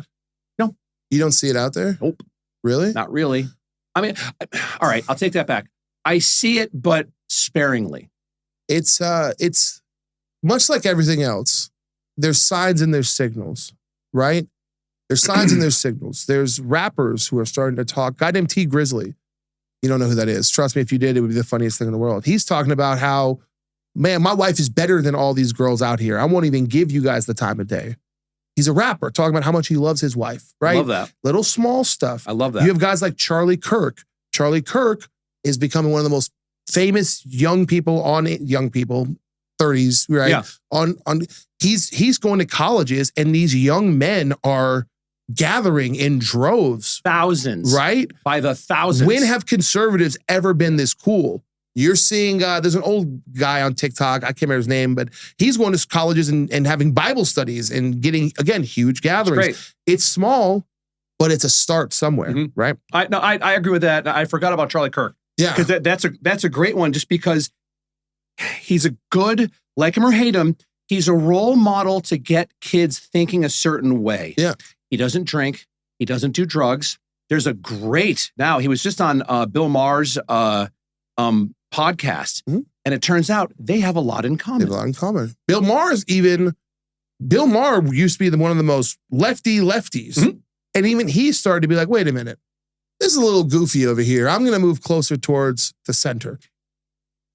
S1: No.
S2: You don't see it out there?
S1: Nope.
S2: Really?
S1: Not really. I mean, all right, I'll take that back. I see it, but sparingly.
S2: It's much like everything else. There's signs and there's signals, right? There's signs and there's signals. There's rappers who are starting to talk. Guy named T Grizzly. You don't know who that is. Trust me, if you did, it would be the funniest thing in the world. He's talking about how, man, my wife is better than all these girls out here. I won't even give you guys the time of day. He's a rapper talking about how much he loves his wife, right?
S1: I love that.
S2: Little small stuff.
S1: I love that.
S2: You have guys like Charlie Kirk. Charlie Kirk is becoming one of the most famous young people, 30s, right?
S1: Yeah.
S2: He's going to colleges, and these young men are gathering in droves.
S1: Thousands.
S2: Right?
S1: By the thousands.
S2: When have conservatives ever been this cool? You're seeing, there's an old guy on TikTok, I can't remember his name, but he's going to colleges and having Bible studies and getting, again, huge gatherings. It's small, but it's a start somewhere, right?
S1: I agree with that. I forgot about Charlie Kirk.
S2: Yeah.
S1: Because that's a great one just because he's a good, like him or hate him, he's a role model to get kids thinking a certain way.
S2: Yeah.
S1: He doesn't drink. He doesn't do drugs. There's a great, now he was just on Bill Maher's podcast. And it turns out they have a lot in common.
S2: They have a lot in common. Bill Maher used to be one of the most lefties. And even he started to be like, wait a minute, this is a little goofy over here. I'm going to move closer towards the center.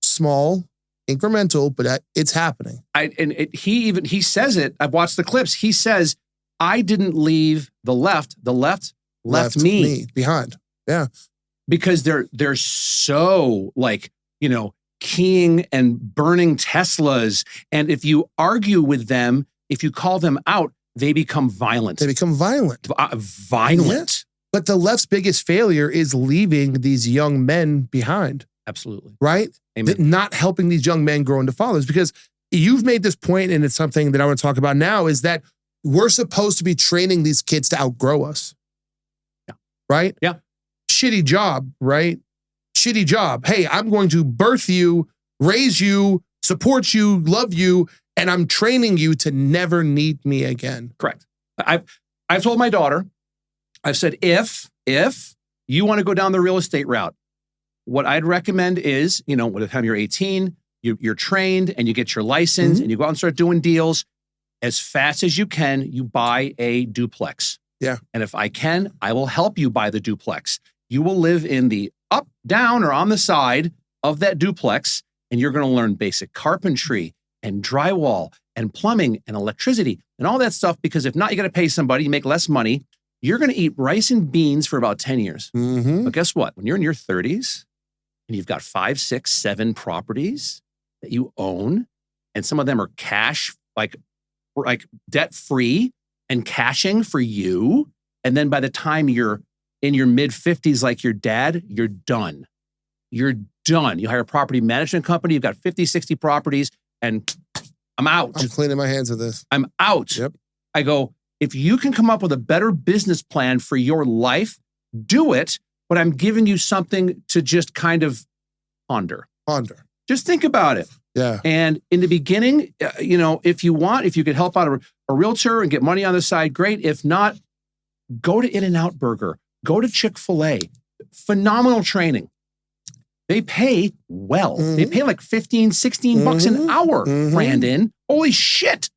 S2: Small, incremental, but it's happening.
S1: He says it. I've watched the clips. He says, I didn't leave the left. The left left me
S2: behind. Yeah.
S1: Because they're so like, keying and burning Teslas. And if you argue with them, if you call them out, they become violent.
S2: Violent. Yeah. But the left's biggest failure is leaving these young men behind.
S1: Absolutely.
S2: Right?
S1: Amen.
S2: Not helping these young men grow into fathers. Because you've made this point, and it's something that I want to talk about now, is that we're supposed to be training these kids to outgrow us.
S1: Yeah.
S2: Right?
S1: Yeah.
S2: Shitty job, right? Shitty job. Hey, I'm going to birth you, raise you, support you, love you, and I'm training you to never need me again.
S1: Correct. I've told my daughter, I've said, if you want to go down the real estate route, what I'd recommend is, by the time you're 18, you're trained and you get your license and you go out and start doing deals. As fast as you can, you buy a duplex.
S2: Yeah.
S1: And if I can, I will help you buy the duplex. You will live in the up, down, or on the side of that duplex, and you're going to learn basic carpentry and drywall and plumbing and electricity and all that stuff, because if not, you got to pay somebody, you make less money. You're going to eat rice and beans for about 10 years. But guess what? When you're in your 30s and you've got 5, 6, 7 properties that you own, and some of them are cash, like debt-free and cashing for you, and then by the time you're in your mid-50s like your dad, you're done. You're done. You hire a property management company, you've got 50, 60 properties, and I'm out.
S2: I'm cleaning my hands of this.
S1: I'm out.
S2: Yep.
S1: I go, if you can come up with a better business plan for your life, do it, but I'm giving you something to just kind of ponder. Just think about it.
S2: Yeah.
S1: And in the beginning, if you could help out a realtor and get money on the side, great. If not, go to In-N-Out Burger, go to Chick-fil-A. Phenomenal training. They pay well. They pay like 15, 16 bucks an hour, Brandon. Holy shit.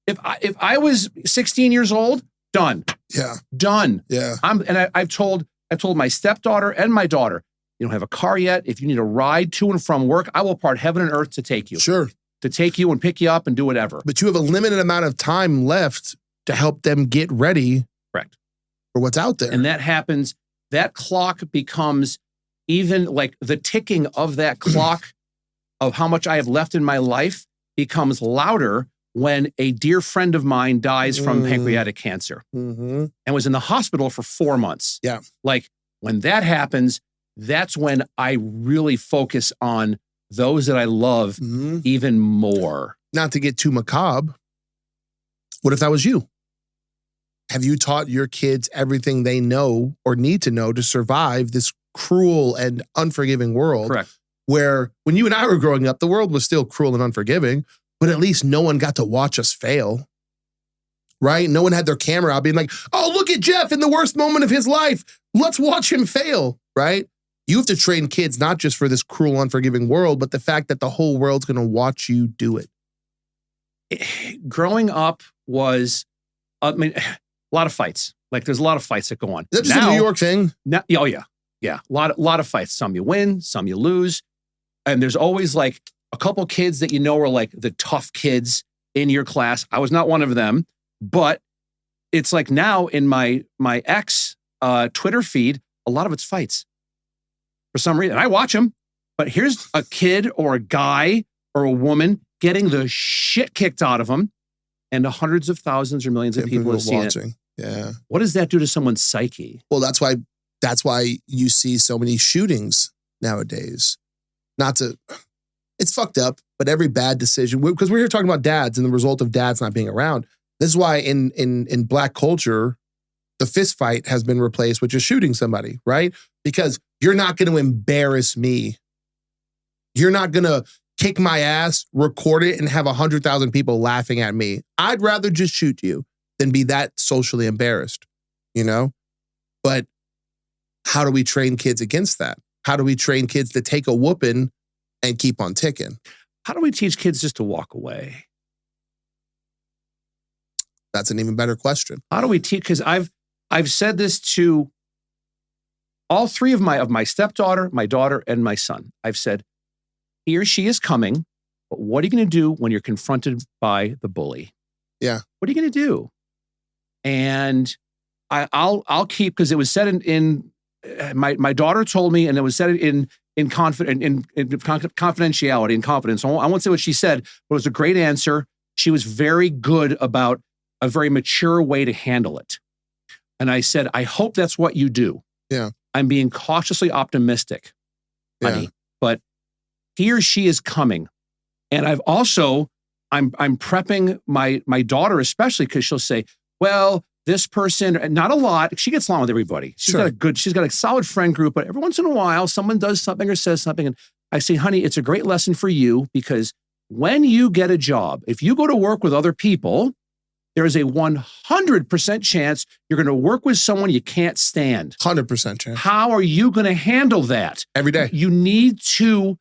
S1: If I was 16 years old, done.
S2: Yeah.
S1: Done.
S2: Yeah.
S1: I've told my stepdaughter and my daughter, you don't have a car yet. If you need a ride to and from work, I will part heaven and earth to take you.
S2: Sure.
S1: To take you and pick you up and do whatever.
S2: But you have a limited amount of time left to help them get ready.
S1: Correct.
S2: For what's out there.
S1: And that happens, that clock becomes even like the ticking of that clock of how much I have left in my life becomes louder when a dear friend of mine dies from pancreatic cancer and was in the hospital for 4 months.
S2: Yeah.
S1: Like when that happens, that's when I really focus on those that I love even more.
S2: Not to get too macabre. What if that was you? have you taught your kids everything they know or need to know to survive this cruel and unforgiving world?
S1: Correct.
S2: Where when you and I were growing up, the world was still cruel and unforgiving, but at least no one got to watch us fail. Right? No one had their camera out being like, oh, look at Jeff in the worst moment of his life. Let's watch him fail. Right? You have to train kids not just for this cruel, unforgiving world, but the fact that the whole world's going to watch you do it.
S1: Growing up was, a lot of fights. Like there's a lot of fights that go on.
S2: Is that just a New York thing?
S1: Oh yeah. Yeah. A lot of fights. Some you win, some you lose. And there's always like a couple kids that you know are like the tough kids in your class. I was not one of them, but it's like now in my ex Twitter feed, a lot of it's fights for some reason. I watch them, but here's a kid or a guy or a woman getting the shit kicked out of them, and hundreds of thousands or millions of people have seen it.
S2: Yeah.
S1: What does that do to someone's psyche?
S2: Well, that's why you see so many shootings nowadays. It's fucked up, but every bad decision, because we're here talking about dads and the result of dads not being around. This is why in Black culture, the fist fight has been replaced with just shooting somebody, right? Because you're not going to embarrass me. You're not going to kick my ass, record it, and have 100,000 people laughing at me. I'd rather just shoot you than be that socially embarrassed, you know? But how do we train kids against that? How do we train kids to take a whooping and keep on ticking?
S1: How do we teach kids just to walk away?
S2: That's an even better question.
S1: How do we teach? Because I've said this to all three of my stepdaughter, my daughter, and my son. I've said, he or she is coming, but what are you going to do when you're confronted by the bully?
S2: Yeah.
S1: What are you going to do? And I'll keep, because it was said in my daughter told me, and it was said in confidentiality and confidence. I won't say what she said, but it was a great answer. She was very good about a very mature way to handle it. And I said, I hope that's what you do.
S2: Yeah.
S1: I'm being cautiously optimistic, honey, but he or she is coming. And I'm prepping my daughter, especially because she'll say, well, this person, not a lot. She gets along with everybody. She's got a solid friend group, but every once in a while, someone does something or says something. And I say, honey, it's a great lesson for you, because when you get a job, if you go to work with other people, there is a 100% chance you're going to work with someone you can't stand.
S2: 100% chance.
S1: How are you going to handle that?
S2: Every day.
S1: You need to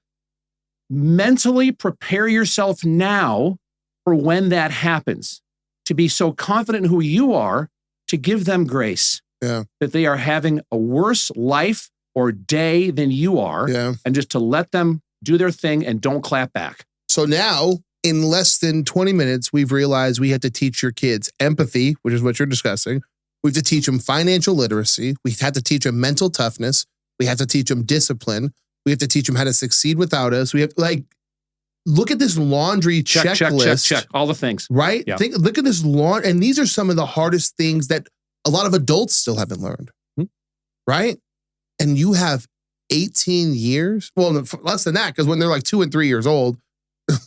S1: mentally prepare yourself now for when that happens, to be so confident in who you are, to give them grace.
S2: Yeah.
S1: That they are having a worse life or day than you are.
S2: Yeah.
S1: And just to let them do their thing and don't clap back.
S2: So now, in less than 20 minutes, we've realized we had to teach your kids empathy, which is what you're discussing. We have to teach them financial literacy. We had to teach them mental toughness. We have to teach them discipline. We have to teach them how to succeed without us. We have, look at this laundry checklist.
S1: Check. All the things.
S2: Right?
S1: Yeah.
S2: Look at this laundry. And these are some of the hardest things that a lot of adults still haven't learned. Right? And you have 18 years. Well, less than that, because when they're like 2 and 3 years old,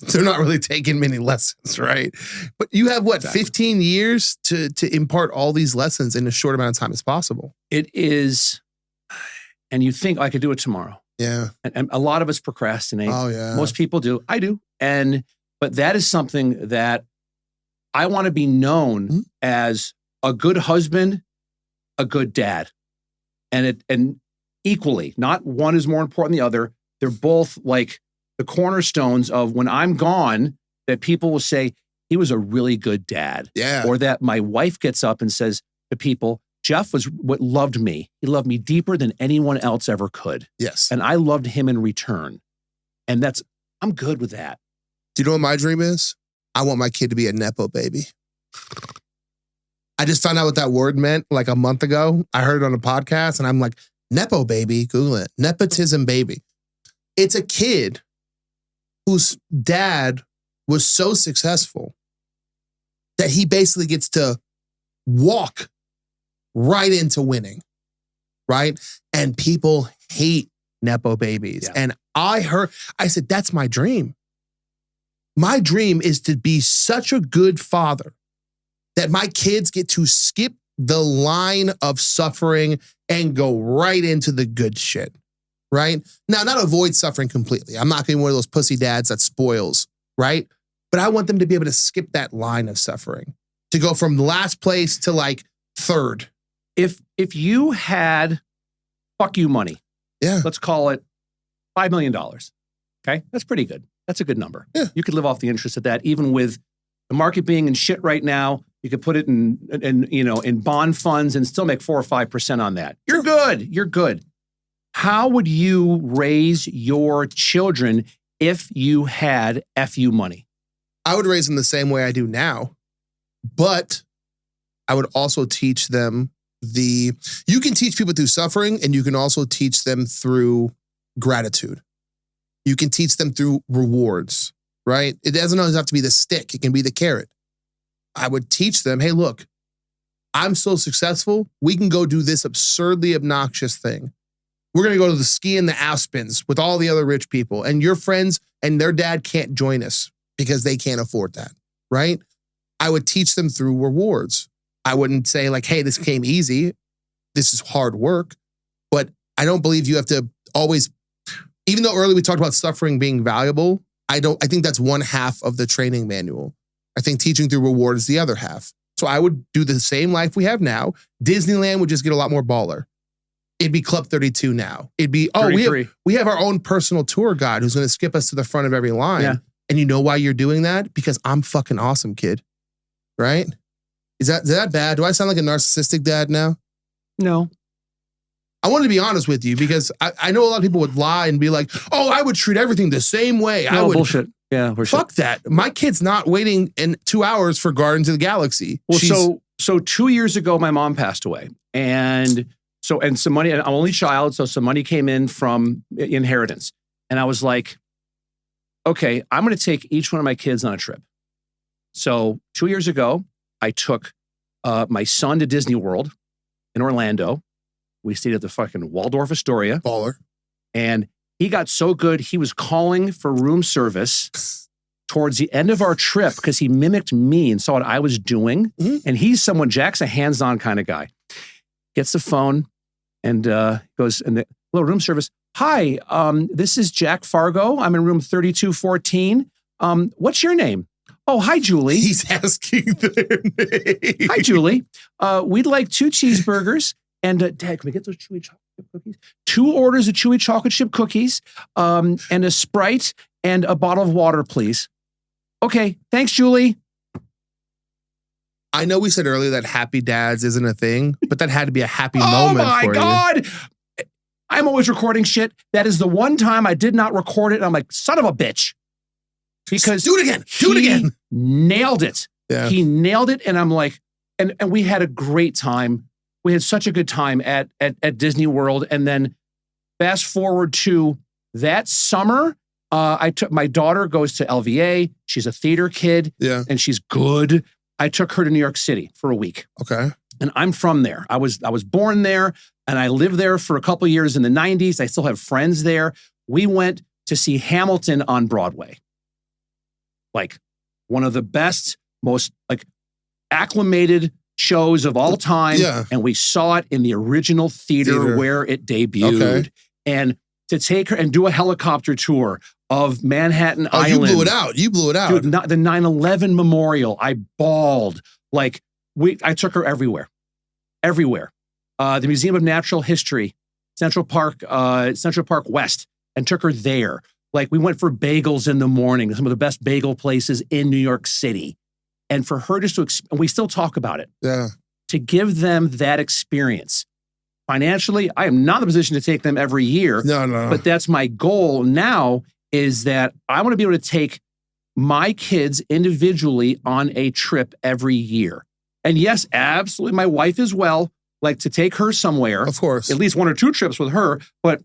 S2: they're not really taking many lessons, right? But you have, 15 years to impart all these lessons in a short amount of time as possible.
S1: It is, and you think I could do it tomorrow.
S2: Yeah.
S1: And a lot of us procrastinate.
S2: Oh, yeah.
S1: Most people do. I do. But that is something that I want to be known as a good husband, a good dad. And equally, not one is more important than the other. They're both like the cornerstones of when I'm gone, that people will say, he was a really good dad.
S2: Yeah.
S1: Or that my wife gets up and says to people, Jeff was what loved me. He loved me deeper than anyone else ever could.
S2: Yes.
S1: And I loved him in return. And I'm good with that.
S2: Do you know what my dream is? I want my kid to be a Nepo baby. I just found out what that word meant like a month ago. I heard it on a podcast and I'm like, Nepo baby, Google it. Nepotism baby. It's a kid whose dad was so successful that he basically gets to walk right into winning, right? And people hate Nepo babies.
S1: Yeah.
S2: And I said, that's my dream. My dream is to be such a good father that my kids get to skip the line of suffering and go right into the good shit, right? Now, not avoid suffering completely. I'm not going to be one of those pussy dads that spoils, right? But I want them to be able to skip that line of suffering, to go from last place to like third.
S1: If you had fuck you money,
S2: Yeah.
S1: let's call it $5 million. Okay, that's pretty good. That's a good number.
S2: Yeah.
S1: You could live off the interest of that, even with the market being in shit right now. You could put it in bond funds and still make 4 or 5% on that. You're good. You're good. How would you raise your children if you had FU money?
S2: I would raise them the same way I do now, but I would also teach them you can teach people through suffering, and you can also teach them through gratitude. You can teach them through rewards, right? It doesn't always have to be the stick. It can be the carrot. I would teach them, hey, look, I'm so successful. We can go do this absurdly obnoxious thing. We're going to go to the ski in the Aspens with all the other rich people, and your friends and their dad can't join us because they can't afford that, right? I would teach them through rewards. I wouldn't say like, hey, this came easy. This is hard work. But I don't believe you have to always, even though earlier we talked about suffering being valuable, I think that's one half of the training manual. I think teaching through reward is the other half. So I would do the same life we have now. Disneyland would just get a lot more baller. It'd be Club 32 now. It'd be, we have our own personal tour guide who's going to skip us to the front of every line.
S1: Yeah.
S2: And you know why you're doing that? Because I'm fucking awesome, kid. Right? Is that bad? Do I sound like a narcissistic dad now?
S1: No.
S2: I wanted to be honest with you because I know a lot of people would lie and be like, oh, I would treat everything the same way.
S1: No, bullshit. Yeah,
S2: fuck that. My kid's not waiting in 2 hours for Guardians of the Galaxy.
S1: Well, so 2 years ago, my mom passed away. And some money, I'm only child, so some money came in from inheritance. And I was like, okay, I'm going to take each one of my kids on a trip. So 2 years ago, I took my son to Disney World in Orlando. We stayed at the fucking Waldorf Astoria.
S2: Baller.
S1: And he got so good, he was calling for room service towards the end of our trip because he mimicked me and saw what I was doing. Mm-hmm. And he's someone, Jack's a hands-on kind of guy. Gets the phone and goes, hello, room service. Hi, this is Jack Fargo. I'm in room 3214. What's your name? Oh, hi, Julie.
S2: He's asking their name.
S1: Hi, Julie. We'd like 2 cheeseburgers. And Dad, can we get those chewy chocolate chip cookies? 2 orders of chewy chocolate chip cookies, and a Sprite and a bottle of water, please. Okay, thanks, Julie.
S2: I know we said earlier that happy dads isn't a thing, but that had to be a happy moment for you.
S1: Oh my God. I'm always recording shit. That is the one time I did not record it. And I'm like, son of a bitch. Because
S2: do it again. Do it again.
S1: Nailed it.
S2: Yeah.
S1: He nailed it. And I'm like, and we had a great time. We had such a good time at Disney World. And then fast forward to that summer, my daughter goes to LVA. She's a theater kid.
S2: Yeah.
S1: And she's good. I took her to New York City for a week.
S2: Okay.
S1: And I'm from there. I was born there and I lived there for a couple of years in the 90s. I still have friends there. We went to see Hamilton on Broadway. Like one of the best, most like acclimated shows of all time.
S2: Yeah.
S1: And we saw it in the original theater where it debuted. Okay. And to take her and do a helicopter tour of Manhattan Island.
S2: You blew it out. You blew it out.
S1: Dude, the 9/11 memorial. I bawled. Like I took her everywhere. Everywhere. The Museum of Natural History, Central Park West, and took her there. Like we went for bagels in the morning, some of the best bagel places in New York City. And for her just to, we still talk about it.
S2: Yeah.
S1: To give them that experience. Financially, I am not in the position to take them every year.
S2: No.
S1: But that's my goal now is that I want to be able to take my kids individually on a trip every year. And yes, absolutely, my wife as well, like to take her somewhere.
S2: Of course.
S1: At least 1 or 2 trips with her. But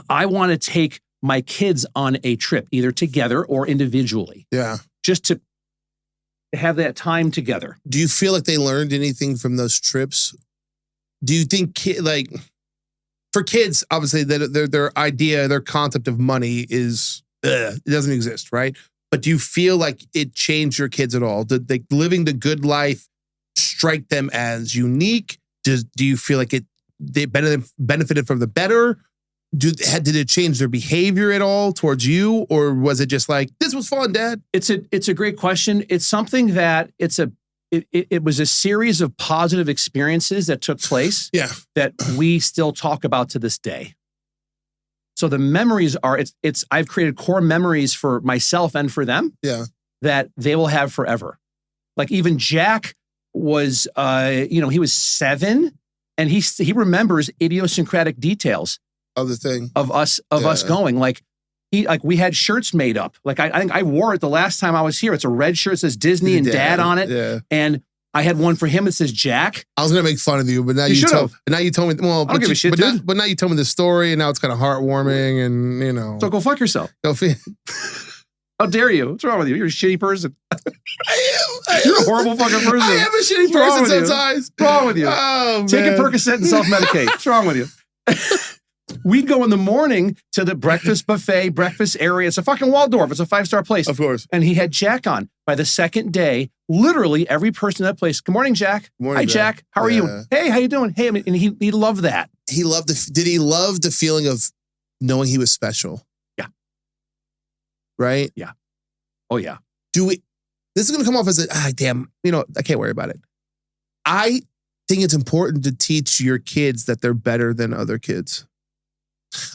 S1: I want to take my kids on a trip, either together or individually.
S2: Yeah.
S1: Just to have that time together.
S2: Do you feel like they learned anything from those trips? Do you think, for kids, obviously, their idea, their concept of money is, it doesn't exist, right? But do you feel like it changed your kids at all? Did living the good life strike them as unique? Do you feel like they benefited from the better? Did it change their behavior at all towards you? Or was it just like, this was fun, Dad?
S1: It's a great question. It's something that it was a series of positive experiences that took place that we still talk about to this day. So the memories are, I've created core memories for myself and for them that they will have forever. Like even Jack was, he was 7 and he remembers idiosyncratic details
S2: of the thing
S1: of us going. Like we had shirts made up. Like I think I wore it the last time I was here. It's a red shirt that says Disney and Dad on it.
S2: Yeah.
S1: And I had one for him that says Jack.
S2: I was gonna make fun of you, but now you told me. Well,
S1: I don't give a shit, dude.
S2: But now you told me the story, and now it's kind of heartwarming, and
S1: So go fuck yourself. How dare you? What's wrong with you? You're a shitty person. You're a horrible fucking person.
S2: I am a shitty person sometimes.
S1: What's wrong with you?
S2: Oh,
S1: Take
S2: man.
S1: a Percocet and self-medicate. What's wrong with you? We'd go in the morning to the breakfast buffet, breakfast area. It's a fucking Waldorf. It's a 5-star place.
S2: Of course.
S1: And he had Jack on. By the second day, literally every person in that place, good morning, Jack.
S2: Good morning,
S1: Hi, Jack. How are you? Hey, how you doing? Hey, and he loved that.
S2: Did he love the feeling of knowing he was special?
S1: Yeah.
S2: Right?
S1: Yeah. Oh, yeah.
S2: This is going to come off as I can't worry about it. I think it's important to teach your kids that they're better than other kids.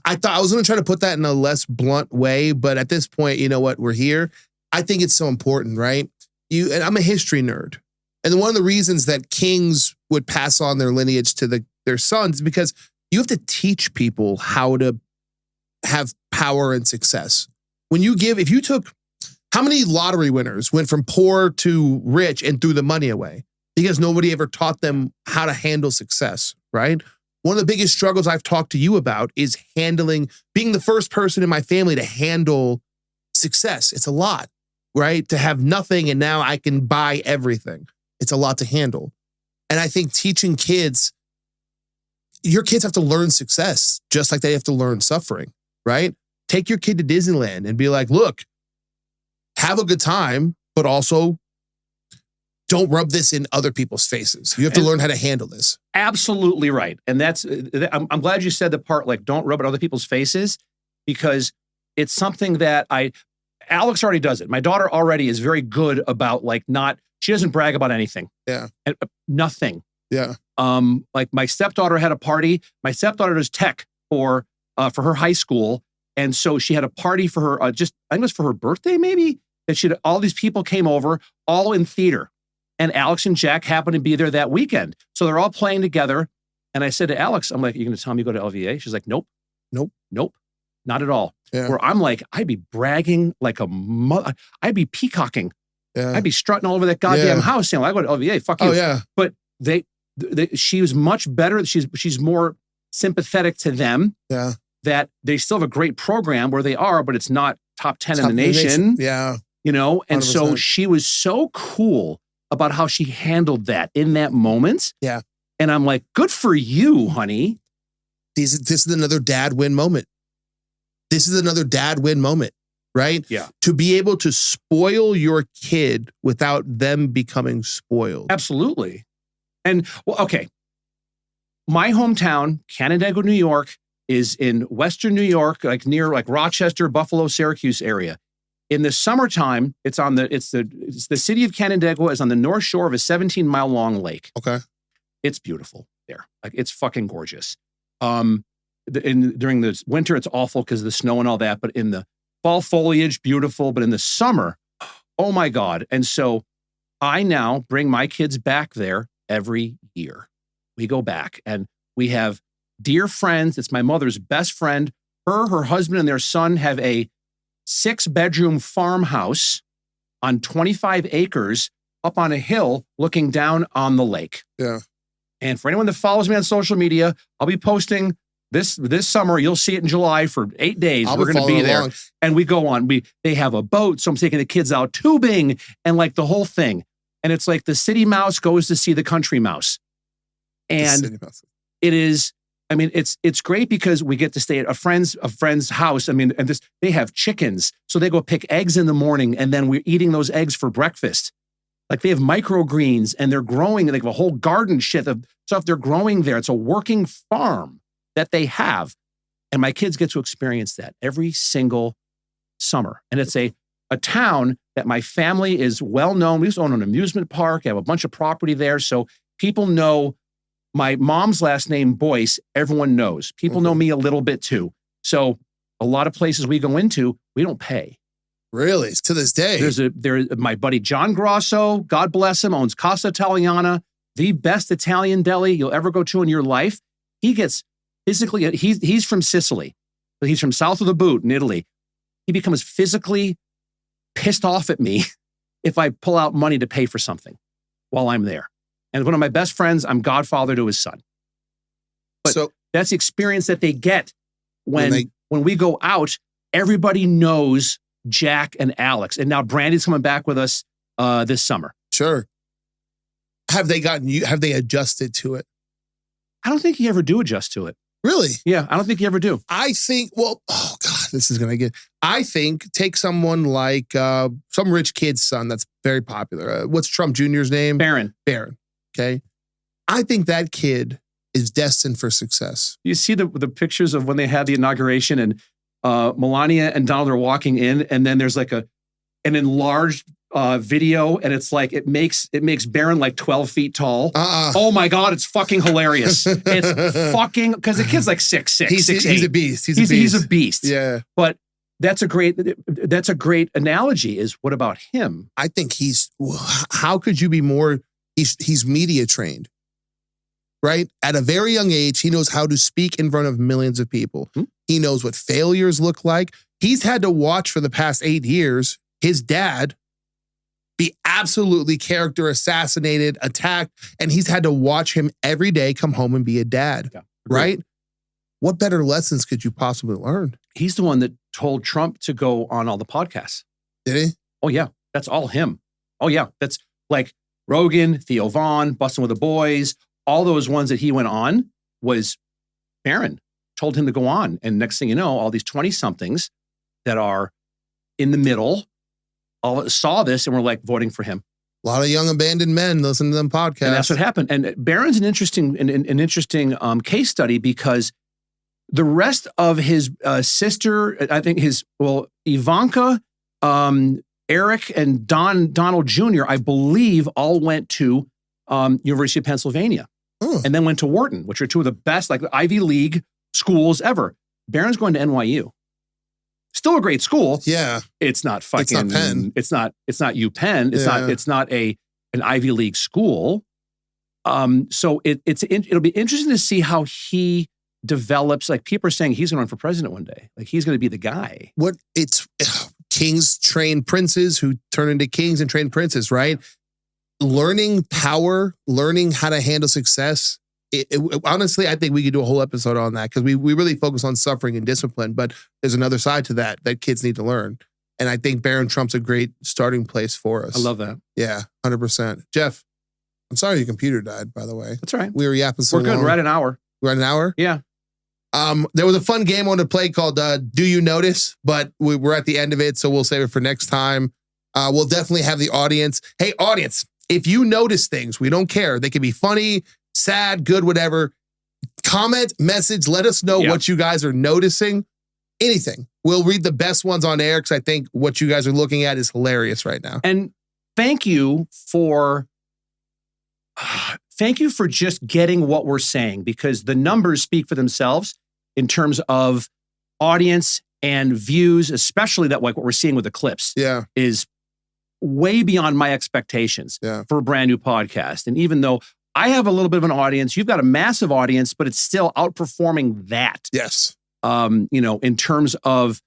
S2: I thought I was going to try to put that in a less blunt way, but at this point, you know what? We're here. I think it's so important, right? And I'm a history nerd. And one of the reasons that kings would pass on their lineage to their sons is because you have to teach people how to have power and success. If you took, how many lottery winners went from poor to rich and threw the money away? Because nobody ever taught them how to handle success, right? One of the biggest struggles I've talked to you about is being the first person in my family to handle success. It's a lot, right? To have nothing and now I can buy everything. It's a lot to handle. And I think teaching kids, your kids have to learn success just like they have to learn suffering, right? Take your kid to Disneyland and be like, look, have a good time, but also don't rub this in other people's faces. You have to learn how to handle this.
S1: Absolutely right. And I'm glad you said the part like don't rub it in other people's faces, because it's something that Alex already does it. My daughter already is very good about she doesn't brag about anything.
S2: Yeah.
S1: And, nothing.
S2: Yeah.
S1: Like my stepdaughter had a party. My stepdaughter does tech for her high school. And so she had a party for her, I think it was for her birthday maybe, that all these people came over, all in theater. And Alex and Jack happened to be there that weekend. So they're all playing together. And I said to Alex, I'm like, are you going to tell me you go to LVA? She's like, nope, not at all.
S2: Yeah.
S1: Where I'm like, I'd be bragging like I'd be peacocking.
S2: Yeah.
S1: I'd be strutting all over that goddamn house saying, well, I go to LVA, fuck you.
S2: Oh, yeah.
S1: But she was much better. She's more sympathetic to them.
S2: Yeah.
S1: That they still have a great program where they are, but it's not top 10 in the nation.
S2: Yeah.
S1: And 100%. So she was so cool about how she handled that in that moment.
S2: Yeah.
S1: And I'm like, good for you, honey.
S2: This is another dad win moment. Right?
S1: Yeah.
S2: To be able to spoil your kid without them becoming spoiled.
S1: Absolutely. And okay. My hometown, Canandaigua, New York, is in Western New York, near Rochester, Buffalo, Syracuse area. In the summertime, it's the city of Canandaigua is on the north shore of a 17-mile long lake.
S2: Okay.
S1: It's beautiful there. It's fucking gorgeous. During the winter, it's awful because of the snow and all that. But in the fall foliage, beautiful. But in the summer, oh my God. And so I now bring my kids back there every year. We go back and we have dear friends. It's my mother's best friend. Her husband, and their son have a 6-bedroom farmhouse on 25 acres up on a hill looking down on the lake.
S2: Yeah.
S1: And for anyone that follows me on social media, I'll be posting this summer. You'll see it in July for 8 days. We're going to be there. And we go on. They have a boat. So I'm taking the kids out tubing and the whole thing. And it's like the city mouse goes to see the country mouse. And it is, it's great because we get to stay at a friend's house. They have chickens. So they go pick eggs in the morning and then we're eating those eggs for breakfast. Like they have microgreens and they're growing, like a whole garden shit of stuff they're growing there. It's a working farm that they have. And my kids get to experience that every single summer. And it's a town that my family is well known. We used to own an amusement park. I have a bunch of property there. So people know my mom's last name, Boyce, everyone knows. People know me a little bit too. So a lot of places we go into, we don't pay.
S2: Really? To this day?
S1: There's my buddy John Grosso, God bless him, owns Casa Italiana, the best Italian deli you'll ever go to in your life. He gets physically, he's from Sicily, but he's from south of the boot in Italy. He becomes physically pissed off at me if I pull out money to pay for something while I'm there. And one of my best friends, I'm godfather to his son. But so, that's the experience that they get when we go out. Everybody knows Jack and Alex. And now Brandy's coming back with us this summer.
S2: Sure. Have they adjusted to it?
S1: I don't think you ever do adjust to it.
S2: Really?
S1: Yeah, I don't think you ever do.
S2: I think, oh God, this is going to get, I think take someone like some rich kid's son that's very popular. What's Trump Jr.'s name?
S1: Barron.
S2: Okay. I think that kid is destined for success.
S1: You see the pictures of when they had the inauguration and Melania and Donald are walking in, and then there's like an enlarged video, and it's like it makes Barron like 12 feet tall. Oh my God, it's fucking hilarious. It's fucking, because the kid's like 6'6",
S2: he's a beast.
S1: He's a beast.
S2: Yeah.
S1: But that's a great analogy. Is what about him?
S2: I think how could you be more, he's media trained, right? At a very young age, he knows how to speak in front of millions of people. Hmm? He knows what failures look like. He's had to watch for the past 8 years his dad be absolutely character assassinated, attacked, and he's had to watch him every day come home and be a dad, right? What better lessons could you possibly learn?
S1: He's the one that told Trump to go on all the podcasts.
S2: Did he?
S1: Oh, yeah. That's all him. Oh, yeah. That's like Rogan, Theo Vaughn, Bustin' with the Boys, all those ones that he went on was Barron told him to go on. And next thing you know, all these 20-somethings that are in the middle all saw this and were like voting for him.
S2: A lot of young abandoned men listen to them podcasts.
S1: And that's what happened. And Barron's an interesting case study because the rest of his sister, I think Ivanka, Eric, and Donald Jr., I believe, all went to University of Pennsylvania and then went to Wharton, which are two of the best, like the Ivy League schools ever. Barron's going to NYU. Still a great school.
S2: Yeah.
S1: It's not fucking,
S2: it's not Penn.
S1: It's not UPenn. It's not an Ivy League school. So it'll be interesting to see how he develops. Like people are saying he's going to run for president one day. Like he's going to be the guy.
S2: Kings train princes who turn into kings and train princes, right? Learning power, learning how to handle success. Honestly, I think we could do a whole episode on that because we really focus on suffering and discipline, but there's another side to that kids need to learn. And I think Barron Trump's a great starting place for us.
S1: I love that.
S2: Yeah, 100%. Jeff, I'm sorry your computer died, by the way.
S1: That's all right.
S2: We were yapping so long.
S1: We're good. We're at an hour.
S2: We're at an hour?
S1: Yeah.
S2: There was a fun game I wanted to play called Do You Notice? But we're at the end of it, so we'll save it for next time. We'll definitely have the audience. Hey, audience, if you notice things, we don't care. They can be funny, sad, good, whatever. Comment, message, let us know what you guys are noticing. Anything. We'll read the best ones on air because I think what you guys are looking at is hilarious right now.
S1: And thank you for just getting what we're saying because the numbers speak for themselves in terms of audience and views, especially that like what we're seeing with the clips is way beyond my expectations for a brand new podcast. And even though I have a little bit of an audience, you've got a massive audience, but it's still outperforming that.
S2: Yes.
S1: In terms of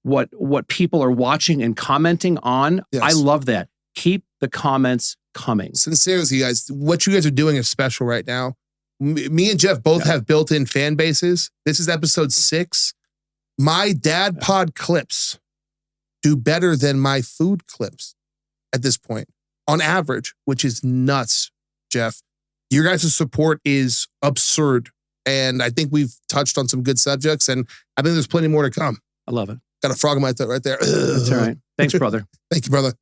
S1: what people are watching and commenting on. Yes. I love that. Keep the comments coming.
S2: Sincerely, guys, what you guys are doing is special right now. Me and Jeff both have built-in fan bases. This is episode 6. My dad pod clips do better than my food clips at this point, on average, which is nuts, Jeff. Your guys' support is absurd. And I think we've touched on some good subjects, and I think there's plenty more to come.
S1: I love it.
S2: Got a frog in my throat right there.
S1: That's all right. Thanks, brother.
S2: Thank you, brother.